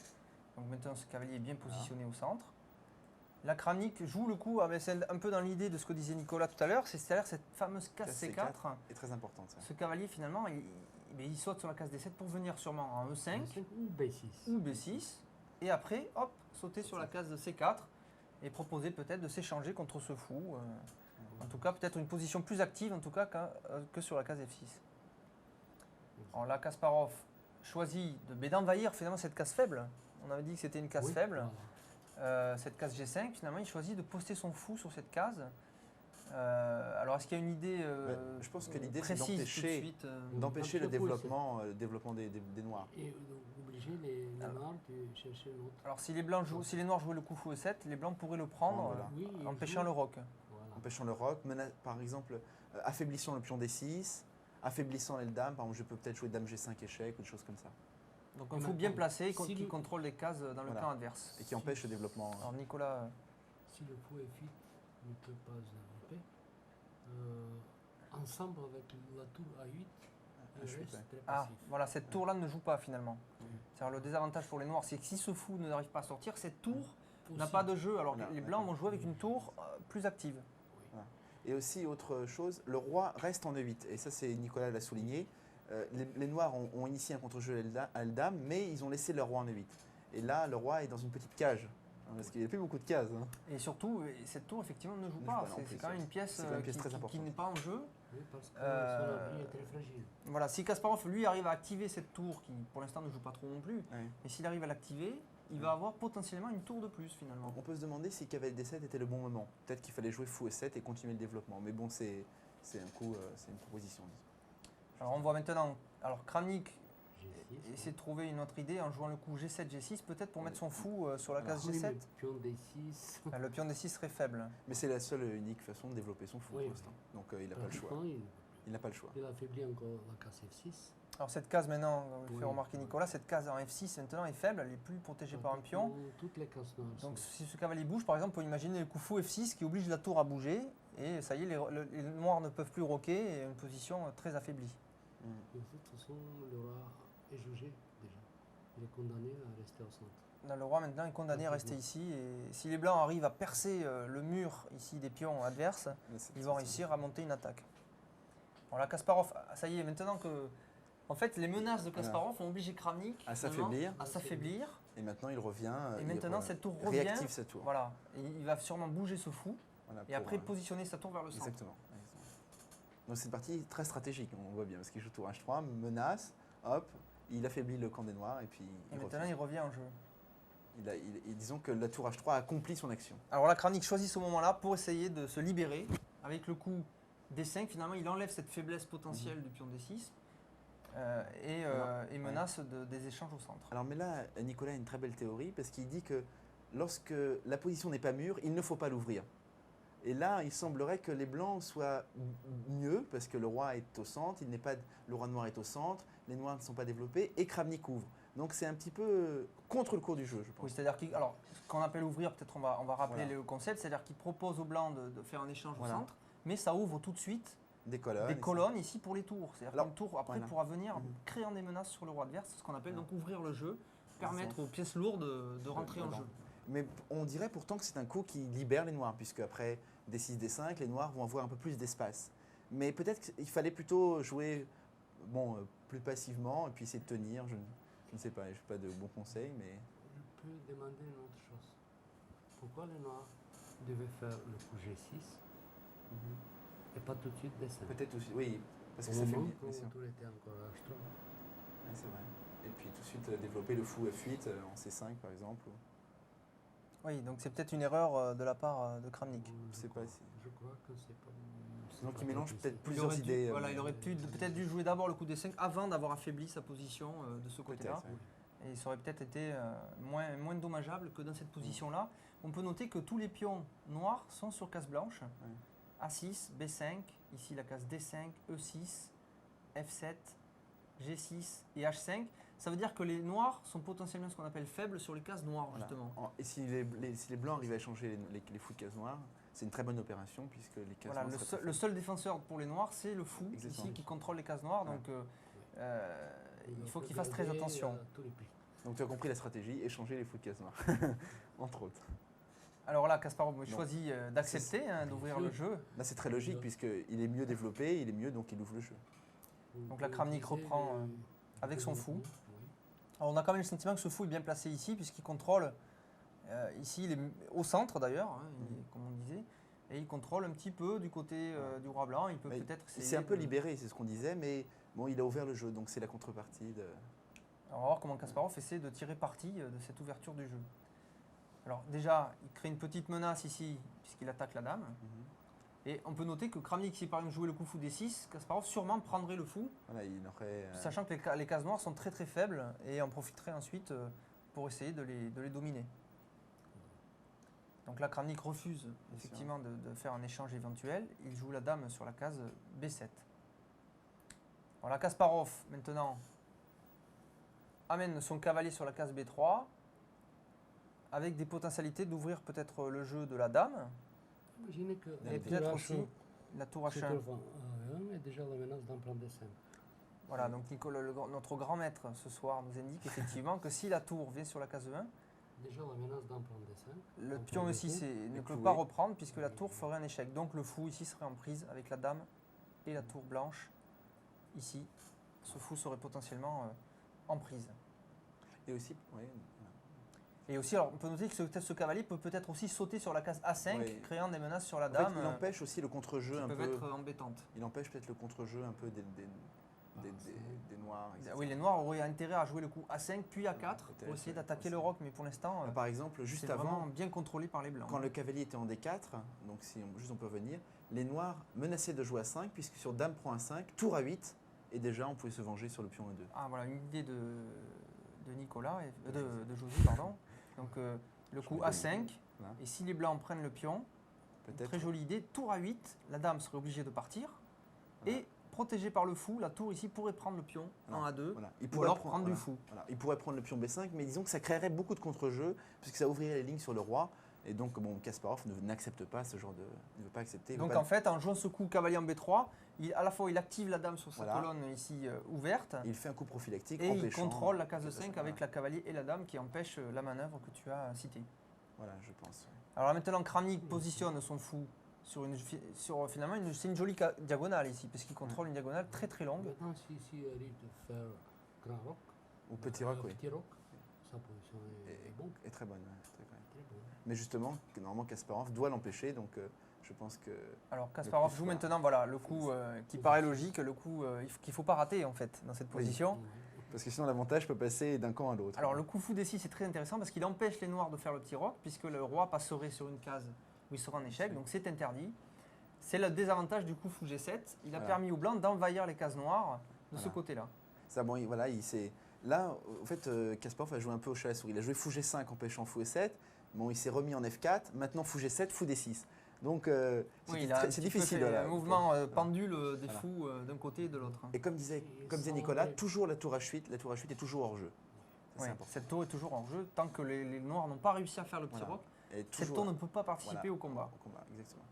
Donc maintenant ce cavalier est bien positionné au centre. La Kramnik joue le coup, c'est un peu dans l'idée de ce que disait Nicolas tout à l'heure, c'est-à-dire cette fameuse case C4. est très importante. Ça. Ce cavalier finalement, il saute sur la case D7 pour venir sûrement en E5 Ou B6. ou B6. Et après, hop, sauter sur la case de C4 et proposer peut-être de s'échanger contre ce fou. En tout cas, peut-être une position plus active en tout cas que sur la case F6. Alors là, Kasparov choisit d'envahir finalement cette case faible. On avait dit que c'était une case Oui, faible. voilà. Cette case G5, finalement, il choisit de poster son fou sur cette case. Alors, est-ce qu'il y a une idée je pense que l'idée, c'est précise d'empêcher- tout de suite D'empêcher le Après, oui, développement des noirs. Et obliger les noirs de chercher l'autre. Alors, si les noirs jouaient le coup fou E7, les blancs pourraient le prendre, Voilà. Oui, il empêchant joue. le roc. Voilà. Empêchant le roc, par exemple, affaiblissant le pion D6, affaiblissant l'aile dame. Par exemple, je peux peut-être jouer dame G5 échec ou des choses comme ça. Donc, Et un fou bien maintenant, placé si qui le- contrôle les cases dans le Voilà. camp adverse. Et qui empêche le développement. Alors, Nicolas, Si le fou est fit, ne peut pas développer. Ensemble avec la tour A8, il chute, reste ouais. très Ah, passif. voilà, cette tour-là ne joue pas finalement. C'est-à-dire le désavantage pour les noirs, c'est que si ce fou ne n'arrive pas à sortir, cette tour n'a Aussi. pas de jeu, alors que Voilà, les blancs d'accord. vont jouer avec une tour plus active. Et aussi, autre chose, le roi reste en E8. Et ça, c'est Nicolas l'a souligné. Les Noirs ont initié un contre-jeu à la dame, mais ils ont laissé leur roi en E8. Et là, le roi est dans une petite cage. Hein, parce qu'il n'y a plus beaucoup de cases. Hein. Et surtout, cette tour effectivement ne joue Ne joue pas. pas, non, en C'est plus, quand même ouais. une pièce, C'est quand même une pièce très qui importante. n'est pas en jeu. Oui, parce que Euh, son abri est très fragile. Voilà, si Kasparov lui arrive à activer cette tour, qui pour l'instant ne joue pas trop non plus, Ouais. mais s'il arrive à l'activer, il va avoir potentiellement une tour de plus finalement. On peut se demander si cavalier D7 était le bon moment. Peut-être qu'il fallait jouer fou E7 et continuer le développement. Mais bon, c'est un coup, c'est une proposition. Disons. Alors on voit maintenant, alors Kramnik G6. essaie de trouver une autre idée en jouant le coup G7, G6, peut-être pour mettre son fou sur la case Oui, mais G7. pion D6. Le pion D6 serait faible. Mais c'est la seule et unique façon de développer son fou Oui, pour l'instant. Donc il n'a pas le choix. Pratiquement, Il n'a pas le choix. il affaiblit encore la case F6. Alors cette case maintenant, fait Oui. remarquer Nicolas, cette case en F6 maintenant est faible, elle est plus protégée par un pion. Toutes les cases noires. Donc sont- si ce cavalier bouge, par exemple, on peut imaginer le coup fou F6 qui oblige la tour à bouger, et ça y est, les noirs ne peuvent plus roquer, et une position très affaiblie. De toute façon, le roi est jugé déjà. Il est condamné à rester au centre. Là, le roi maintenant est condamné à rester ici, et si les blancs arrivent à percer le mur ici des pions adverses, ils vont réussir à monter une attaque. Bon, là, Kasparov, ça y est, maintenant que... En fait, les menaces de Kasparov ont obligé Kramnik À finalement, s'affaiblir. à s'affaiblir. Et maintenant, il revient. Et il maintenant, cette tour revient. réactive sa tour. Voilà. Et il va sûrement bouger ce fou, Voilà, et pour, après positionner sa tour vers le centre. exactement. Donc c'est une partie très stratégique, on voit bien, parce qu'il joue tour H3, menace, hop, il affaiblit le camp des noirs et puis Et il maintenant, revient. il revient en jeu. Disons que la tour H3 accomplit son action. Alors là, Kramnik choisit ce moment-là pour essayer de se libérer. Avec le coup D5, finalement, il enlève cette faiblesse potentielle du pion D6 et menace des échanges au centre. Alors mais là, Nicolas a une très belle théorie, parce qu'il dit que lorsque la position n'est pas mûre, il ne faut pas l'ouvrir. Et là, il semblerait que les blancs soient mieux, parce que le roi est au centre, le roi noir est au centre, les noirs ne sont pas développés, et Kramnik ouvre. Donc c'est un petit peu contre le cours du jeu, je pense. Oui, c'est-à-dire alors, ce qu'on appelle ouvrir, peut-être on va rappeler Voilà. le concept, c'est-à-dire qu'il propose aux blancs de faire un échange Voilà. au centre, mais ça ouvre tout de suite Des colonnes. des et ça. colonnes ici pour les tours. C'est-à-dire Alors, qu'une tour après voilà. pourra venir Mhm. créant des menaces sur le roi adverse, ce qu'on appelle Voilà. donc ouvrir le jeu, permettre aux pièces lourdes de rentrer en dedans. jeu. Mais on dirait pourtant que c'est un coup qui libère les noirs, puisque après D6, D5, les noirs vont avoir un peu plus d'espace. Mais peut-être qu'il fallait plutôt jouer plus passivement et puis essayer de tenir. Je ne sais pas, je n'ai pas de bons conseils, mais Je peux demander une autre chose. Pourquoi les noirs devaient faire le coup G6 et pas tout de suite D5? peut-être aussi, oui, parce que Au ça fait moment bien, où bien sûr. tout était encore H3. Ouais, c'est vrai. Et puis tout de suite développer le fou F8 en C5 par exemple. Oui, donc c'est peut-être une erreur de la part de Kramnik. Je sais pas si. Je crois que c'est pas. c'est Donc pas il mélange possible. peut-être Il plusieurs aurait dû- idées. Voilà, il aurait peut-être dû jouer d'abord le coup D5 avant d'avoir affaibli sa position de ce côté-là. Peut-être, ouais. Et ça aurait peut-être été moins dommageable que dans cette position-là. On peut noter que tous les pions noirs sont sur case blanche. A6, B5, ici la case D5, E6, F7, G6 et H5. Ça veut dire que les noirs sont potentiellement ce qu'on appelle faibles sur les cases noires, Voilà. justement. Et si les blancs arrivent à échanger les fous de case noire, c'est une très bonne opération puisque les cases Voilà, noires. le seul défenseur pour les noirs, c'est le fou, Exactement. ici, qui contrôle les cases noires. Ouais. Donc il doit faut qu'il fasse très regarder attention. à tous les prix. Donc tu as compris la stratégie, échanger les fous de case noire, entre autres. Alors là, Kasparov Non. choisit d'accepter, d'ouvrir le jeu. Là c'est très logique puisqu'il est mieux développé, il est mieux donc il ouvre le jeu. Donc la Kramnik reprend, avec son fou. Alors on a quand même le sentiment que ce fou est bien placé ici, puisqu'il contrôle, ici il est au centre d'ailleurs, comme on disait, et il contrôle un petit peu du côté du roi blanc. Il peut Mais peut-être il essayer s'est un peu de- libéré, c'est ce qu'on disait, mais bon, il a ouvert le jeu, donc c'est la contrepartie de. Alors, on va voir comment Kasparov essaie de tirer parti de cette ouverture du jeu. Alors déjà, il crée une petite menace ici, puisqu'il attaque la dame. Et on peut noter que Kramnik, si par exemple jouait le coup fou D6, Kasparov sûrement prendrait le fou, Voilà, il aurait. sachant que les cases noires sont très très faibles, et en profiterait ensuite pour essayer de les dominer. Donc là, Kramnik refuse effectivement de faire un échange éventuel. Il joue la dame sur la case B7. Alors la Kasparov, maintenant, amène son cavalier sur la case B3, avec des potentialités d'ouvrir peut-être le jeu de la dame, Imaginez que et peut-être aussi la tour se H1. trouve en A1 et déjà la menace d'en prendre des 5. Voilà, donc Nicolas, notre grand maître ce soir nous indique effectivement que si la tour vient sur la case 1, Déjà, la menace d'emprunter 5. le pion E6 ne peut cloué. pas reprendre puisque la tour ferait un échec. Donc le fou ici serait en prise avec la dame et la tour blanche. Ici, ce fou serait potentiellement en prise. Et aussi, oui, Et aussi, alors, on peut noter que ce cavalier peut peut-être aussi sauter sur la case A5, Oui. créant des menaces sur la en fait, dame il empêche aussi le contre-jeu qui un peuvent peu. être embêtantes. Il empêche peut-être le contre-jeu un peu des noirs, etc. Oui, les noirs auraient intérêt à jouer le coup A5 puis A4 pour peut-être, essayer oui, d'attaquer aussi. le roc, mais pour l'instant, Par exemple, juste c'est vraiment avant, bien contrôlé par les blancs. quand le cavalier était en D4, donc si on peut revenir, les noirs menaçaient de jouer à 5, puisque sur dame prend un 5, tour à 8, et déjà on pouvait se venger sur le pion E2. Ah voilà, une idée de Nicolas, de José, pardon. Donc le coup A5, Voilà. et si les blancs prennent le pion, Peut-être. très jolie idée, tour A8, la dame serait obligée de partir, Voilà. et protégée par le fou, la tour ici pourrait prendre le pion en A2, Voilà. ou alors prendre du fou. Voilà. Il pourrait prendre le pion B5, mais disons que ça créerait beaucoup de contre-jeux, puisque ça ouvrirait les lignes sur le roi. Et donc, bon, Kasparov n'accepte pas ce genre de. Il ne veut pas accepter. Donc en fait, en jouant ce coup cavalier en B3, à la fois il active la dame sur sa Voilà. colonne ici ouverte, il fait un coup prophylactique, et il empêchant. contrôle la case 5 Voilà. avec la cavalier et la dame qui empêche la manœuvre que tu as citée. Voilà, je pense. Alors là, maintenant, Kramnik positionne son fou finalement, c'est une jolie diagonale ici, parce qu'il contrôle une diagonale très très longue. Maintenant, s'il arrive de faire grand roc, Ou petit roc, oui. petit roc, sa position est bonne. Et très bonne. Ouais, très bonne. Très bonne. Mais justement, normalement, Kasparov doit l'empêcher, donc je pense que. Alors Kasparov coup joue fort. maintenant voilà, le coup qui paraît logique, le coup qu'il ne faut pas rater en fait dans cette Oui. position. Parce que sinon, l'avantage peut passer d'un camp à l'autre. Alors le coup fou D6 c'est très intéressant parce qu'il empêche les noirs de faire le petit roc puisque le roi passerait sur une case où il sera en échec, donc c'est interdit. C'est le désavantage du coup fou G7. Il a Voilà. permis aux blancs d'envahir les cases noires de ce Voilà. côté-là. Ça, bon, voilà, il s'est. Là, en fait, Kasparov a joué un peu au chat à la souris. Il a joué fou G5 empêchant fou E7. Bon, il s'est remis en F4. Maintenant, fou G7, fou D6. Donc, Oui, il a un c'est petit peu difficile. fait Voilà, un mouvement voilà. pendule des Voilà. fous d'un côté et de l'autre. Et comme disait sans Nicolas, vrai- toujours la tour H8. La tour H8 est toujours hors jeu. Ça, Ouais, c'est important. cette tour est toujours en jeu tant que les noirs n'ont pas réussi à faire le petit Voilà. roc. Et Cette toujours- tour ne peut pas participer voilà, au combat. Au combat, exactement.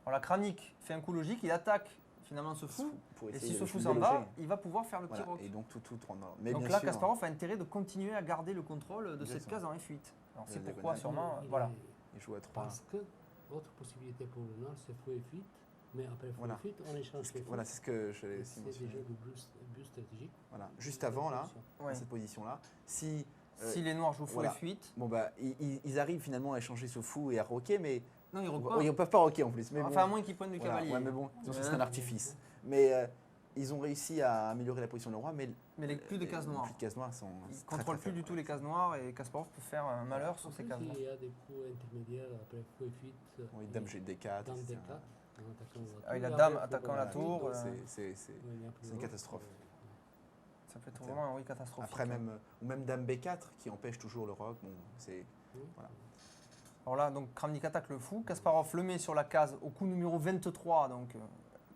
Alors la Kramnik fait un coup logique, il attaque finalement ce fou. Pour Et essayer si de ce fou le s'en déloger. va, il va pouvoir faire le petit Voilà. roc. Et donc tout rentre dans. Mais Donc bien là, sûr, Kasparov a intérêt de continuer à garder le contrôle de cette Exactement. case en F8. Alors c'est La pourquoi diagonale. sûrement, Il voilà. est- il joue à 3. Parce que l'autre possibilité pour le Nord, c'est fou F8, mais après fou Voilà. F8, on échange les fous. Voilà, c'est ce que j'allais aussi C'est mentionner. déjà le but stratégique. Voilà. Juste avant, là, Ouais. dans cette position-là, si. Si les noirs jouent fou voilà. F8, Bon, bah, ils arrivent finalement à échanger ce fou et à roquer, mais. non, ils roquent Oui, pas. ils ne peuvent pas roquer en plus. Mais Enfin, bon. à moins qu'ils prennent du Voilà. cavalier. Ouais, mais bon, disons que c'est Ouais. un artifice. Mais ils ont réussi à améliorer la position du roi, mais. Mais plus de cases noires. Plus de cases noires sont. Ils très, ne contrôlent très plus du faibles, tout ouais. les cases noires et Kasparov peut faire un malheur sur En ces plus, cases noires. il y a des coups intermédiaires après fou F8. Oui, dame G4. Dame etc. D4. en attaquant la Ah, et la tour, dame après, attaquant fou la F8, tour, donc, C'est il y a plus c'est de une roc. catastrophe. Ça peut être vraiment oui, catastrophique. Après, ou même dame B4 qui empêche toujours le roc. Bon, c'est. Voilà. Alors là, donc Kramnik attaque le fou. Kasparov le met sur la case au coup numéro 23. Donc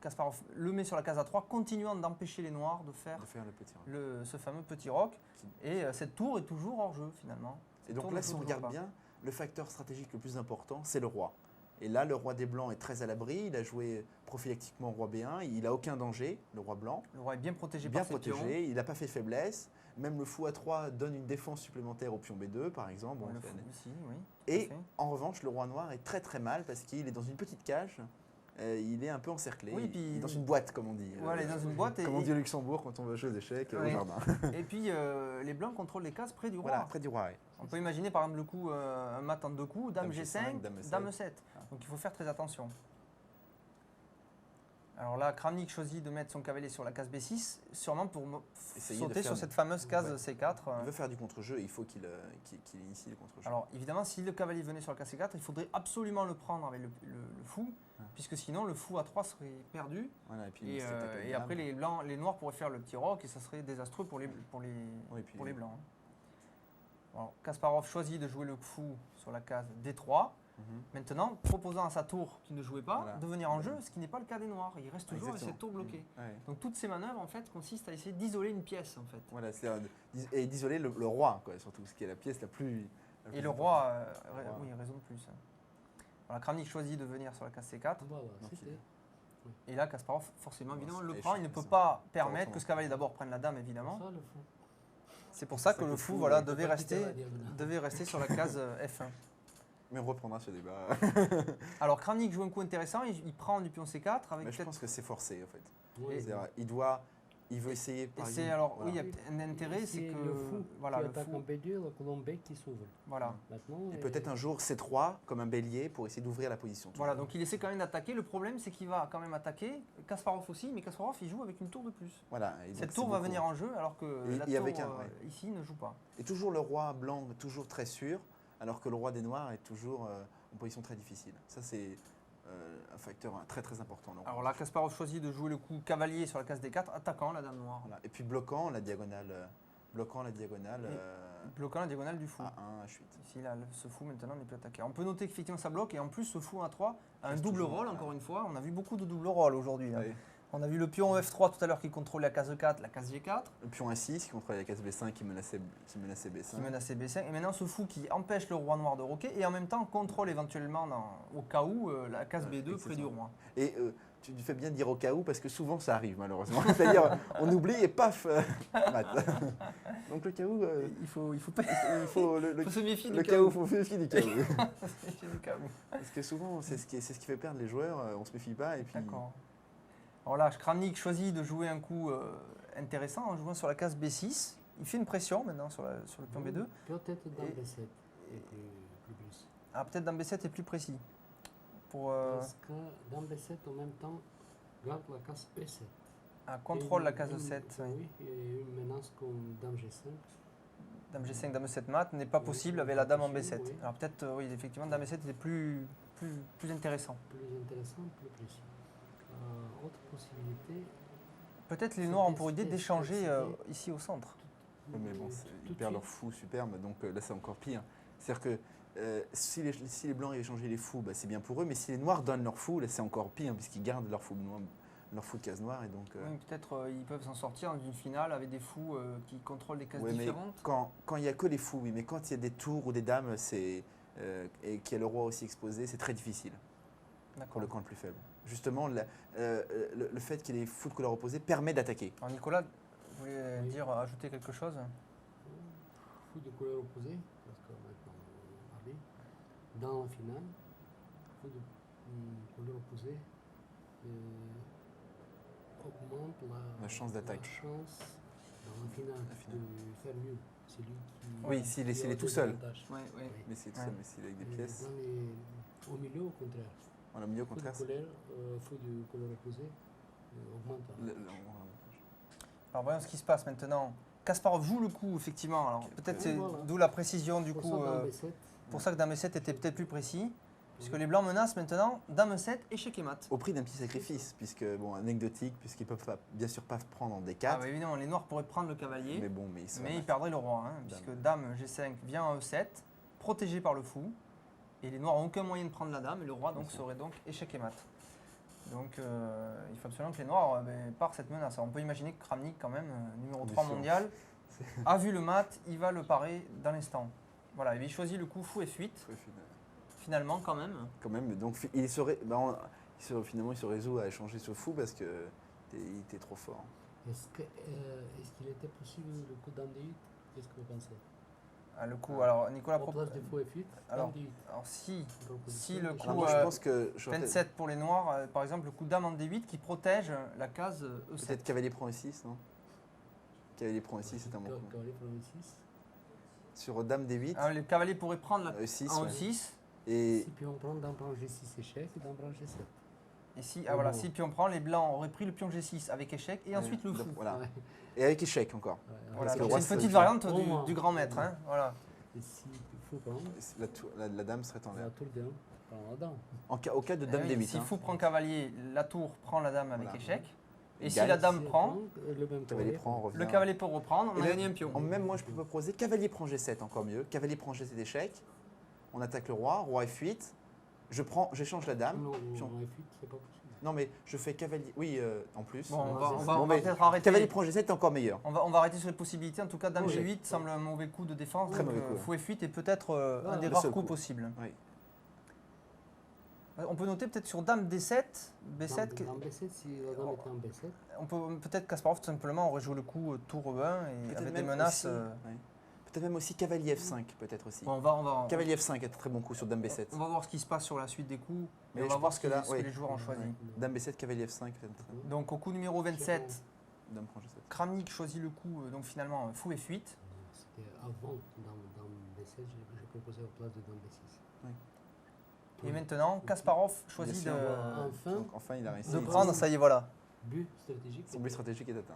Kasparov le met sur la case A3, continuant d'empêcher les noirs de faire De faire le petit roc. ce fameux petit roc. Et cette tour est toujours hors jeu finalement. Et Cette donc tour là, ne si peut on toujours regarde pas. bien, le facteur stratégique le plus important, c'est le roi. Et là, le roi des Blancs est très à l'abri. Il a joué prophylactiquement roi B1. Il n'a aucun danger, le roi blanc. Le roi est bien protégé Bien par ses pions. protégé. Il n'a pas fait faiblesse. Même le fou A3 donne une défense supplémentaire au pion B2, par exemple. Bon, Le c'est- fou ici, oui. Et tout à fait. en revanche, le roi noir est très très mal parce qu'il est dans une petite cage. Il est un peu encerclé. Oui, Il puis- est dans une boîte, comme on dit. Voilà, il est dans une boîte Comme on dit au Luxembourg quand on va jouer aux échecs au Oui. jardin. et puis les blancs contrôlent les cases près du roi. Voilà, près du roi. oui. On peut imaginer par exemple le coup un mat en deux coups, dame Dame G5, G5, dame dame E7. E7. Donc il faut faire très attention. Alors là, Kramnik choisit de mettre son cavalier sur la case B6, sûrement pour Essayer de sauter faire sur cette fameuse case Ouais. C4. Il veut faire du contre-jeu et il faut qu'il initie le contre-jeu. Alors évidemment, si le cavalier venait sur la case C4, il faudrait absolument le prendre avec le fou, Ouais. puisque sinon le fou A3 serait perdu. Voilà, et puis Et, il s'attaque à une et dame. après, les noirs pourraient faire le petit roc et ça serait désastreux pour les Oui, puis- blancs. Alors, Kasparov choisit de jouer le fou sur la case D3. Mhm. Maintenant, proposant à sa tour qui ne jouait pas Voilà. de venir en jeu, ce qui n'est pas le cas des noirs. Il reste toujours avec Exactement. cette tour bloquée. Ouais. Donc toutes ces manœuvres en fait consistent à essayer d'isoler une pièce en fait. Voilà, et d'isoler le roi, quoi, surtout, ce qui est la pièce la plus. la Et plus le importante. roi, Le roi. oui, raison de plus. Voilà, Kramnik choisit de venir sur la case C4. Voilà, Donc, c'était. Et là, Kasparov, forcément, évidemment, c'est le éche- prend. Il ne peut ça. pas permettre Forcément. que ce cavalier d'abord prenne la dame, évidemment. Ça, le fou. C'est pour ça que le fou voilà, peut pas quitter la diagonale. devait rester sur la case F1. Mais on reprendra ce débat. Alors Kramnik joue un coup intéressant, il prend du pion C4 avec Mais je peut-être. pense que c'est forcé en fait. Oui, C'est-à-dire, il veut essayer Et par c'est exemple, alors voilà. oui, il y a un intérêt, c'est que le fou voilà qui le attaque fou, en B2, le colombe B qui s'ouvre. voilà. Maintenant, Et peut-être un jour C3 comme un bélier pour essayer d'ouvrir la position. Voilà, donc il essaie quand même d'attaquer. Le problème, c'est qu'il va quand même attaquer. Kasparov aussi, mais Kasparov, il joue avec une tour de plus. Voilà. Et donc, Cette c'est tour va beaucoup. venir en jeu, alors que Et- la et tour avec ici ne joue pas. Et toujours le roi blanc toujours très sûr, alors que le roi des noirs est toujours en position très difficile. Ça c'est un facteur très très important. le roi. Alors là, Kasparov choisit de jouer le coup cavalier sur la case D4, attaquant la dame noire, Voilà. Et puis bloquant la diagonale, bloquant la diagonale bloquant la diagonale du fou. A1, H8. Ici, là, ce fou maintenant n'est plus attaqué. On peut noter qu'effectivement ça bloque et en plus ce fou A3 a un Reste double toujours, rôle, ouais. encore une fois. On a vu beaucoup de double rôle aujourd'hui. Hein. Ouais. On a vu le pion F3 tout à l'heure qui contrôle la case 4, la case G4, Le pion A6 qui contrôle la case B5 qui menaçait B5. qui menaçait B5. Et maintenant ce fou qui empêche le roi noir de roquer et en même temps contrôle éventuellement, au cas où, la case Ouais, B2 près du exactement. roi. Et tu fais bien de dire au cas où parce que souvent ça arrive malheureusement. C'est-à-dire on oublie et paf mat. Donc le cas où, Il faut pas- il faut le faut se méfier le du cas où, il faut se méfier du cas où. Se méfier du cas où. Parce que souvent c'est ce qui fait perdre les joueurs, on se méfie pas et puis D'accord. Alors là, Kramnik choisit de jouer un coup intéressant en jouant sur la case B6. Il fait une pression maintenant sur le pion B2. Peut-être dans Et- B7 et plus précis. Ah, peut-être dans B7 est plus précis. Pour Parce que dans B7, en même temps, garde la case B7. contrôle Et la case une- 7. Oui. Oui, et une menace comme dame G5. Dame G5, Dame 7 mat n'est pas Oui, possible c'est avec pas la Dame en possible, B7. oui. Alors peut-être, oui, effectivement, Dame B7 était plus intéressant. Plus intéressant, plus précis. Autre possibilité. Peut-être les C'est Noirs ont des- pour idée des- d'échanger des- ici au centre. Oui, mais bon, tout ils de perdent leur suite. fou superbe, donc là c'est encore pire. C'est-à-dire que si les blancs échangent les fous, bah, c'est bien pour eux, mais si les noirs donnent leur fou, là c'est encore pire, puisqu'ils gardent leur fou de case noire. Et donc, Oui, peut-être ils peuvent s'en sortir dans une finale avec des fous qui contrôlent des cases ouais, mais différentes. quand il n'y a que les fous, oui, mais quand il y a des tours ou des dames, et qu'il y a le roi aussi exposé, c'est très difficile pour D'accord. le camp le plus faible. Justement, le fait qu'il y ait des fous de couleur opposée permet d'attaquer. Alors Nicolas, vous voulez Oui. dire, ajouter quelque chose? Fou de couleur opposée, parce que maintenant on va parler. Dans la finale, fou de couleur opposée augmente La chance d'attaque. La chance dans la finale, La finale. de faire mieux. C'est lui qui. Oui, s'il est- qui s'il a est tout des seul. avantages. Oui, oui. Mais c'est tout Ouais. ça, mais s'il est avec des Et pièces. au milieu, au contraire. Voilà, milieu au Fou de contraire. couleur, fou de couleur opposée augmente. Alors voyons ce qui se passe maintenant. Kasparov joue le coup, effectivement. Alors peut-être Oui, c'est voilà. d'où la précision du Pour coup. ça, dans B7, Pour ça que Dame 7 était peut-être plus précis. Puisque Oui. les blancs menacent maintenant Dame 7, échec et mat. Au prix d'un petit sacrifice, puisque, bon, anecdotique, puisqu'ils peuvent pas, bien sûr pas prendre en D4. Ah, bah, évidemment, les noirs pourraient prendre le cavalier, Mais bon, mais ils sont. mais ils perdraient le roi. Hein, Dame. puisque Dame G5 vient en E7, protégé par le fou. Et les noirs n'ont aucun moyen de prendre la dame, et le roi donc, Bien sûr. serait donc échec et mat. Donc il faut absolument que les noirs partent cette menace. Alors, on peut imaginer que Kramnik, quand même, numéro Bien 3 sûr. mondial, a vu le mat, il va le parer dans l'instant. Voilà, il choisit le coup fou F8, finalement quand même. Quand même, donc finalement il se résout à échanger ce fou parce que il était trop fort. est-ce qu'il était possible le coup dans D8? Qu'est-ce que vous pensez? Ah, le coup, alors Nicolas En place de fou F8, alors, dans D8. alors si Proposition le de coup, Alors moi changer. je pense que j'aurais peut-être 27 pour les noirs, par exemple le coup dame en D8 qui protège la case E7. peut-être cavalier prend E6, non? Cavalier prend E6, c'est un bon coup. Cavalier pour E6. Sur dame D8, Alors, le cavalier pourrait prendre la E6, en ouais. E6. Et Si puis on prend d'un plan G6 échec et d'un plan G7. Et si, ah, voilà, Oh. si puis on prend, les blancs auraient pris le pion G6 avec échec et ensuite le donc, fou. voilà. Ouais. Et avec échec encore. Ouais, Voilà, Parce que donc le roi, c'est une ça, petite je- variante Au moins. du grand maître. Hein, voilà. Et si fou prend, La dame serait en la l'air. tour D1 prend la dame. Au cas de dame Eh oui, D8. si hein. fou prend cavalier, la tour prend la dame avec Voilà. échec. Et Il si gagne. la dame Si prend, le même Cavalier prend, on revient. le cavalier peut reprendre, on Et a là, gagné un pion. Même moi je peux proposer cavalier prend G7, encore mieux. Cavalier prend G7 échec. On attaque le roi, roi F8. J'échange la dame. Non, puis en on- F8, c'est pas possible. Non mais je fais cavalier. Oui, en plus. Bon, on va, Bon, on va, Bon, on va mais peut-être arrêter. Cavalier prend G7 est encore meilleur. On va arrêter sur les possibilités. En tout cas, dame Oui. G8 semble un mauvais coup de défense. Très donc, mauvais coup. Fou F8 est peut-être un Voilà. des Le rares seul coups coup. possibles. Oui. On peut noter peut-être sur dame D7, B7, Dans B7, si la dame était en B7, on peut peut-être Kasparov tout simplement aurait joué le coup tour E1 et Peut-être avec des même menaces. aussi, ouais. Peut-être même aussi cavalier F5, peut-être aussi. Bon, Cavalier F5 est un très bon coup sur dame B7. on va voir ce qui se passe sur la suite des coups. Mais Et on je va voir pense ce que que, là, ce oui. que les joueurs ont choisi. Dame B7, cavalier F5, peut-être. Donc au coup numéro 27, Dame prend G7. Kramnik choisit le coup, donc finalement fou F8. c'était avant dans B7, j'ai proposé à la place de dame B6. Et maintenant, Kasparov choisit Bien de, sûr. Enfin, Donc enfin, il a réussi. de prendre, ça y est, voilà. but stratégique. Son but stratégique est atteint.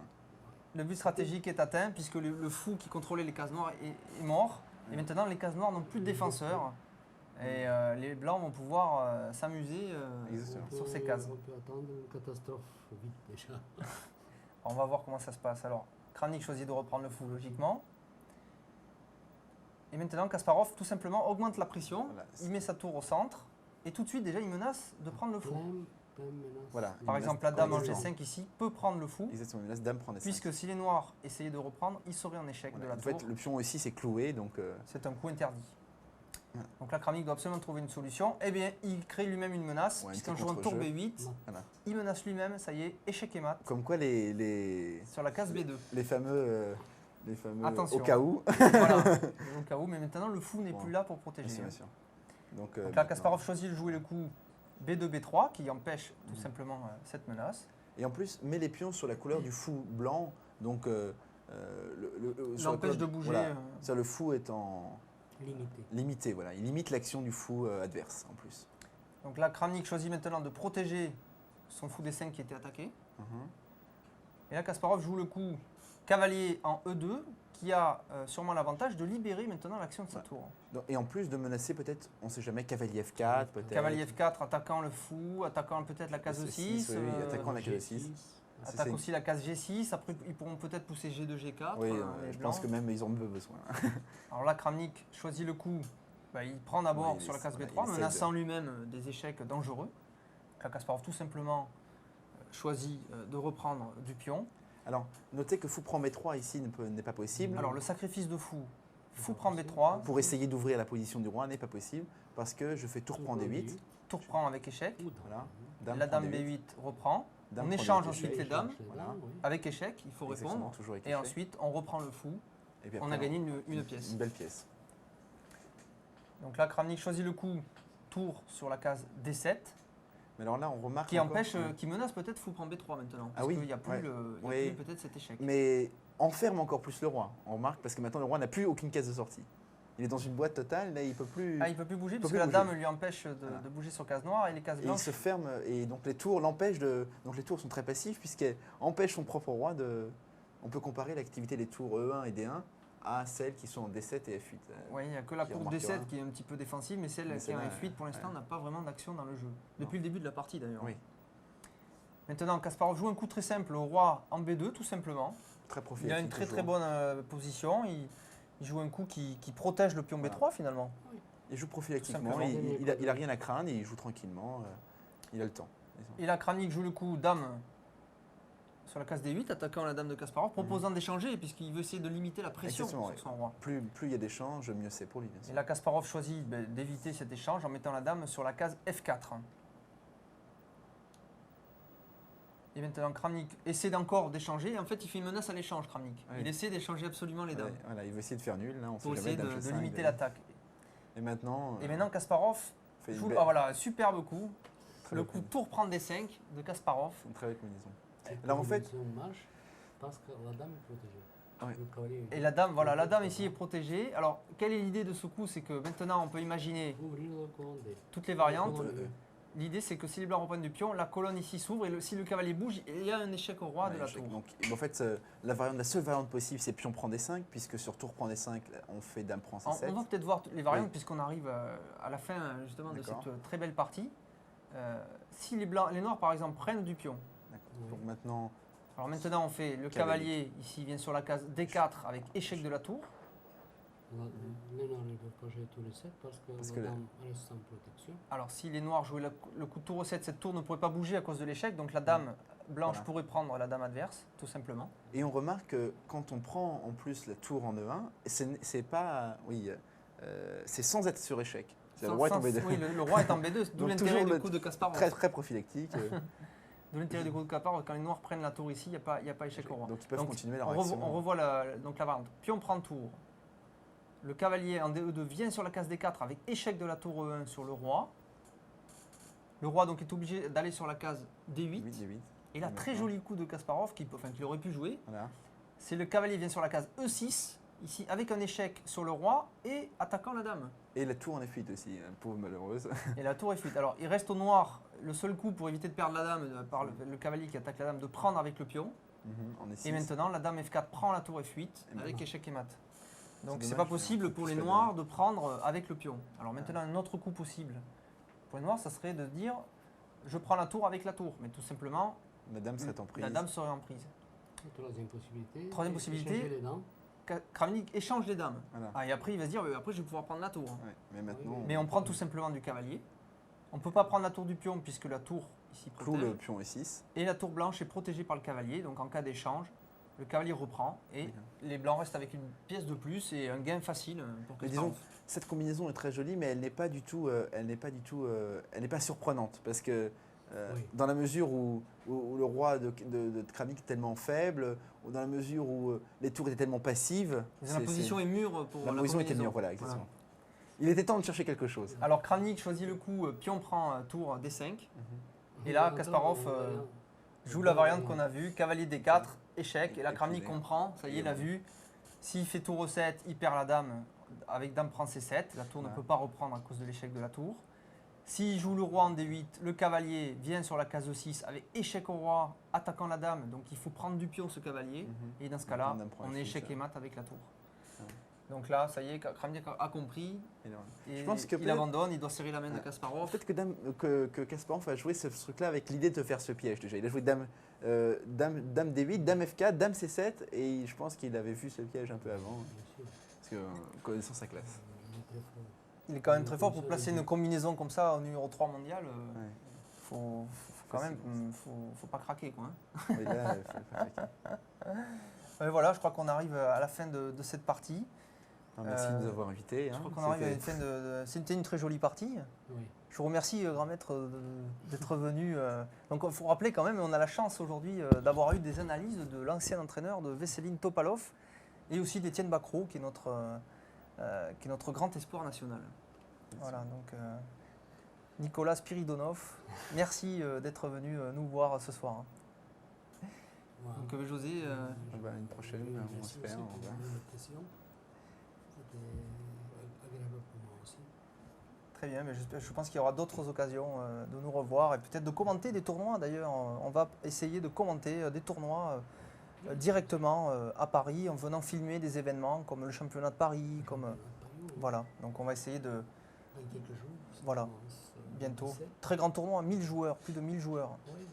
Le but stratégique est atteint puisque le fou qui contrôlait les cases noires est mort. Et maintenant, les cases noires n'ont plus de défenseurs. Et les blancs vont pouvoir s'amuser Exactement. sur ces cases. On peut attendre une catastrophe vite déjà. On va voir comment ça se passe. Alors, Kramnik choisit de reprendre le fou logiquement. Et maintenant, Kasparov tout simplement augmente la pression. Voilà. Il met sa tour au centre. Et tout de suite, déjà, il menace de prendre le fou. Plein menace. Voilà. Par Il exemple, menace- la dame en Exactement. G5 ici peut prendre le fou. Exactement, il laisse dame prendre S5. Puisque si les noirs essayaient de reprendre, ils seraient en échec Voilà. de la En tour. fait, le pion ici, c'est cloué, donc C'est un coup interdit. Ouais. Donc là, Kramnik doit absolument trouver une solution. Eh bien, il crée lui-même une menace, Ouais, un puisqu'en petit jouant tour contre-jeu. B8, Non. il menace lui-même, ça y est, échec et mat, comme quoi les sur la case B2. fameux Attention. au cas où. Voilà, au cas où, mais maintenant le fou n'est Bon. plus là pour Bien protéger. sûr, bien sûr. Donc, Donc là, maintenant- Kasparov choisit de jouer le coup B2, B3, qui empêche tout Mhm. simplement cette menace. Et en plus, met les pions sur la couleur du fou blanc, donc sur la L'empêche couleur- de bouger. Voilà. Ça, le fou est en Limité. limité, voilà. Il limite l'action du fou adverse en plus. Donc là, Kramnik choisit maintenant de protéger son fou D5 qui était attaqué. Mhm. Et là, Kasparov joue le coup cavalier en E2, qui a sûrement l'avantage de libérer maintenant l'action de sa Ouais. tour. Et en plus de menacer peut-être, on ne sait jamais, cavalier F4 peut-être. Cavalier F4, attaquant le fou, attaquant peut-être la case C6, E6, oui, attaquant la case E6. attaque aussi la case G6, après ils pourront peut-être pousser G2, G4. Oui, les je blancs. pense que même ils ont besoin. Alors là, Kramnik choisit le coup, il prend d'abord Ouais, sur la case voilà, B3, il essaie menaçant lui-même des échecs dangereux. Là, Kasparov tout simplement choisit de reprendre du pion. Alors, notez que fou prend B3 ici n'est pas possible. Alors le sacrifice de fou, fou prend B3, Pour essayer d'ouvrir la position du roi n'est pas possible parce que je fais tour prend D8. tour prend avec échec. Voilà. La prend dame D8. B8 reprend. Dame On prend échange D8, ensuite échec. les dames. Voilà. Avec échec, il faut Exactement, répondre. toujours avec Et échec. ensuite, on reprend le fou. Et puis On après, a gagné une pièce. Une belle pièce. Donc là, Kramnik choisit le coup, tour sur la case D7, Mais alors là, on remarque. qui encore- empêche, Ouais. qui menace peut-être fou prend B3 maintenant. Ah Parce oui, qu'il n'y a plus, ouais. il y a Oui. plus peut-être cet échec. Mais enferme encore plus le roi. On remarque parce que maintenant le roi n'a plus aucune case de sortie. Il est dans une boîte totale, là il peut plus. Ah, il ne peut plus bouger peut parce plus que la bouger. dame lui empêche de, Voilà. de bouger sur case noire et les cases Et il blanches. se ferme et donc les tours l'empêchent de. Donc les tours sont très passifs puisqu'elles empêchent son propre roi de. On peut comparer l'activité des tours E1 et D1 à celles qui sont en D7 et F8. Oui, il n'y a que la qui tour remarquera. D7 qui est un petit peu défensive, mais celle Mais qui est en celle-là, F8 pour l'instant ouais. n'a pas vraiment d'action dans le jeu. Depuis le début de la partie d'ailleurs. Oui, Maintenant, Kasparov joue un coup très simple au roi en B2 tout simplement. très profil. Il a une très très bonne position. Il joue un coup qui protège le pion B3 finalement. Il joue prophylactiquement, Tout simplement. il a rien à craindre, il joue tranquillement, il a le temps. Et là, Kramnik joue le coup dame sur la case D8, attaquant la dame de Kasparov, proposant d'échanger puisqu'il veut essayer de limiter la pression Exactement, sur son roi. Plus il y a d'échanges, mieux c'est pour lui, bien Et sûr. là, Kasparov choisit d'éviter cet échange en mettant la dame sur la case F4. Et maintenant, Kramnik essaie encore d'échanger. En fait, il fait une menace à l'échange, Kramnik. Oui. Il essaie d'échanger absolument les dames Voilà, il veut essayer de faire nul, là, on pour sait essayer jamais, de dame G5, limiter d'ailleurs. l'attaque. Et maintenant, Et maintenant, Kasparov fait une joue belle- voilà, superbe coup. très Le belle coup tour prend D5 de Kasparov. une très belle combinaison. Alors en fait, marche parce que la dame est protégée. Ouais. Le cavalier Et la dame, voilà, la dame ici est protégée. Alors, quelle est l'idée de ce coup? C'est que maintenant, on peut imaginer Ouvrir le colonne D. toutes les variantes. Colonne E. L'idée, c'est que si les blancs reprennent du pion, la colonne ici s'ouvre et si le cavalier bouge, il y a un échec au roi de ouais, la tour. donc, en fait, la seule variante possible, c'est pion prend D5, puisque sur tour prend D5, on fait dame prend On C7. va peut-être voir les variantes Oui. puisqu'on arrive à la fin justement de D'accord. cette très belle partie. Si les noirs par exemple prennent du pion, D'accord. Oui. Donc maintenant, alors maintenant on fait le Cavalier. cavalier ici vient sur la case D4 avec échec de la tour. Les noirs ne peuvent pas jouer tous les 7 parce que que la dame reste sans protection. Alors si les noirs jouaient le coup de tour au 7, cette tour ne pourrait pas bouger à cause de l'échec, donc la dame blanche Voilà. pourrait prendre la dame adverse, tout simplement. et on remarque que quand on prend en plus la tour en E1, c'est pas, oui, c'est sans être sur échec. Le roi est en B2. Oui, le roi est en B2, d'où Donc, l'intérêt toujours du le- coup de Kasparov. Très, très prophylactique. D'où l'intérêt du coup de Kasparov, quand les noirs prennent la tour ici, il n'y a pas échec au roi. Donc ils peuvent Donc, continuer leur on action. revoit donc la variante. Pion prend tour. Le cavalier en DE2 vient sur la case D4 avec échec de la tour E1 sur le roi. Le roi donc est obligé d'aller sur la case D8. D8. Et là, très joli coup de Kasparov qu'il aurait pu jouer. Voilà. C'est le cavalier vient sur la case E6, ici avec un échec sur le roi et attaquant la dame. Et la tour en est fuite aussi, hein, pauvre malheureuse. Et la tour est fuite. Alors il reste au noir, le seul coup pour éviter de perdre la dame, par le cavalier qui attaque la dame, de prendre avec le pion. On est Et maintenant la dame F4 prend la tour et fuite Et avec maintenant. échec et mat. Donc C'est c'est dommage, pas possible c'est pour plus les facile. noirs de prendre avec le pion. Alors maintenant un autre coup possible. Pour les noirs, ça serait de dire je prends la tour avec la tour. Mais tout simplement, La dame serait en prise. la dame serait en prise. Troisième possibilité. Troisième possibilité. Échanger les dents. Kramnik échange les dames. Voilà. Ah, et après il va se dire après je vais pouvoir prendre la tour. Ouais, mais maintenant, Mais on prend tout simplement du cavalier. On ne peut pas prendre la tour du pion puisque la tour ici cloue protège. le pion E6. Et la tour blanche est protégée par le cavalier. Donc en cas d'échange, le cavalier reprend et D'accord. les blancs restent avec une pièce de plus et un gain facile pour Mais Kasparov. disons, cette combinaison est très jolie, mais elle n'est pas du tout, elle n'est pas surprenante parce que Oui. dans la mesure où le roi de Kramnik est tellement faible, ou dans la mesure où les tours étaient tellement passives, La position est mûre pour la position était mûre, voilà, exactement. Il était temps de chercher quelque chose. Alors Kramnik choisit le coup pion prend tour D5. Mhm. Et là, Attends, Kasparov joue la variante qu'on a vue, cavalier D4, échec. Et là, Et Kramnik puis, comprend, ça y est, et il a bon. vu. S'il fait tour E7, il perd la dame avec dame prend C7. La tour ne Voilà. peut pas reprendre à cause de l'échec de la tour. S'il joue le roi en D8, le cavalier vient sur la case E6 avec échec au roi, attaquant la dame. Donc il faut prendre du pion ce cavalier. Mhm. Et dans ce cas-là, Dame prend on F8, est échec ça. et mat avec la tour. Ouais. Donc là, ça y est, Kramnik a compris. Et là, voilà. Et Je pense que il peut-être- abandonne, il doit serrer la main de Ouais. Kasparov. Peut-être que Kasparov a joué ce truc-là avec l'idée de faire ce piège déjà. Il a joué dame D8, dame F4, dame C7, et je pense qu'il avait vu ce piège un peu avant, Bien sûr. parce que connaissant sa classe. Il est très fort. Il est quand même très fort pour placer une combinaison comme ça au numéro 3 mondial. Ouais. Faut quand même, faut pas craquer quoi. Et là, il faut faire quelqu'un. Voilà, je crois qu'on arrive à la fin de cette partie. Merci de nous avoir invités. Je hein. crois qu'on arrive à C'était- une fin C'était une très jolie partie. Oui. Je vous remercie, grand maître, d'être venu. Donc, il faut rappeler quand même, on a la chance aujourd'hui d'avoir eu des analyses de l'ancien entraîneur de Vesseline Topalov et aussi d'Étienne Bacro, qui est notre grand espoir national. Voilà, donc Nicolas Spiridonov, merci d'être venu nous voir ce soir. Voilà. Donc, José, Ah bah, une prochaine, on Merci espère. aussi on pour verra. l'invitation. C'était agréable pour moi aussi. très bien, mais je pense qu'il y aura d'autres occasions de nous revoir et peut-être de commenter des tournois. D'ailleurs, on va essayer de commenter des tournois directement à Paris en venant filmer des événements comme le championnat de Paris, comme voilà. Donc on va essayer de Dans quelques jours. ça Voilà. commence, bientôt 17. très grand tournoi, 1000 joueurs, plus de 1000 joueurs, Oui,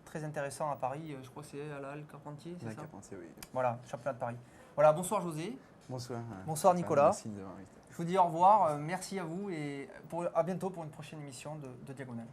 très intéressant à Paris. Je crois que c'est à la Halle Carpentier, c'est Ouais, ça qu'à penser, oui. Voilà, championnat de Paris. Voilà, bonsoir José. Bonsoir. Bonsoir, Nicolas. Merci de nous avoir invités. Je vous dis au revoir, merci à vous et à bientôt pour une prochaine émission de Diagonale.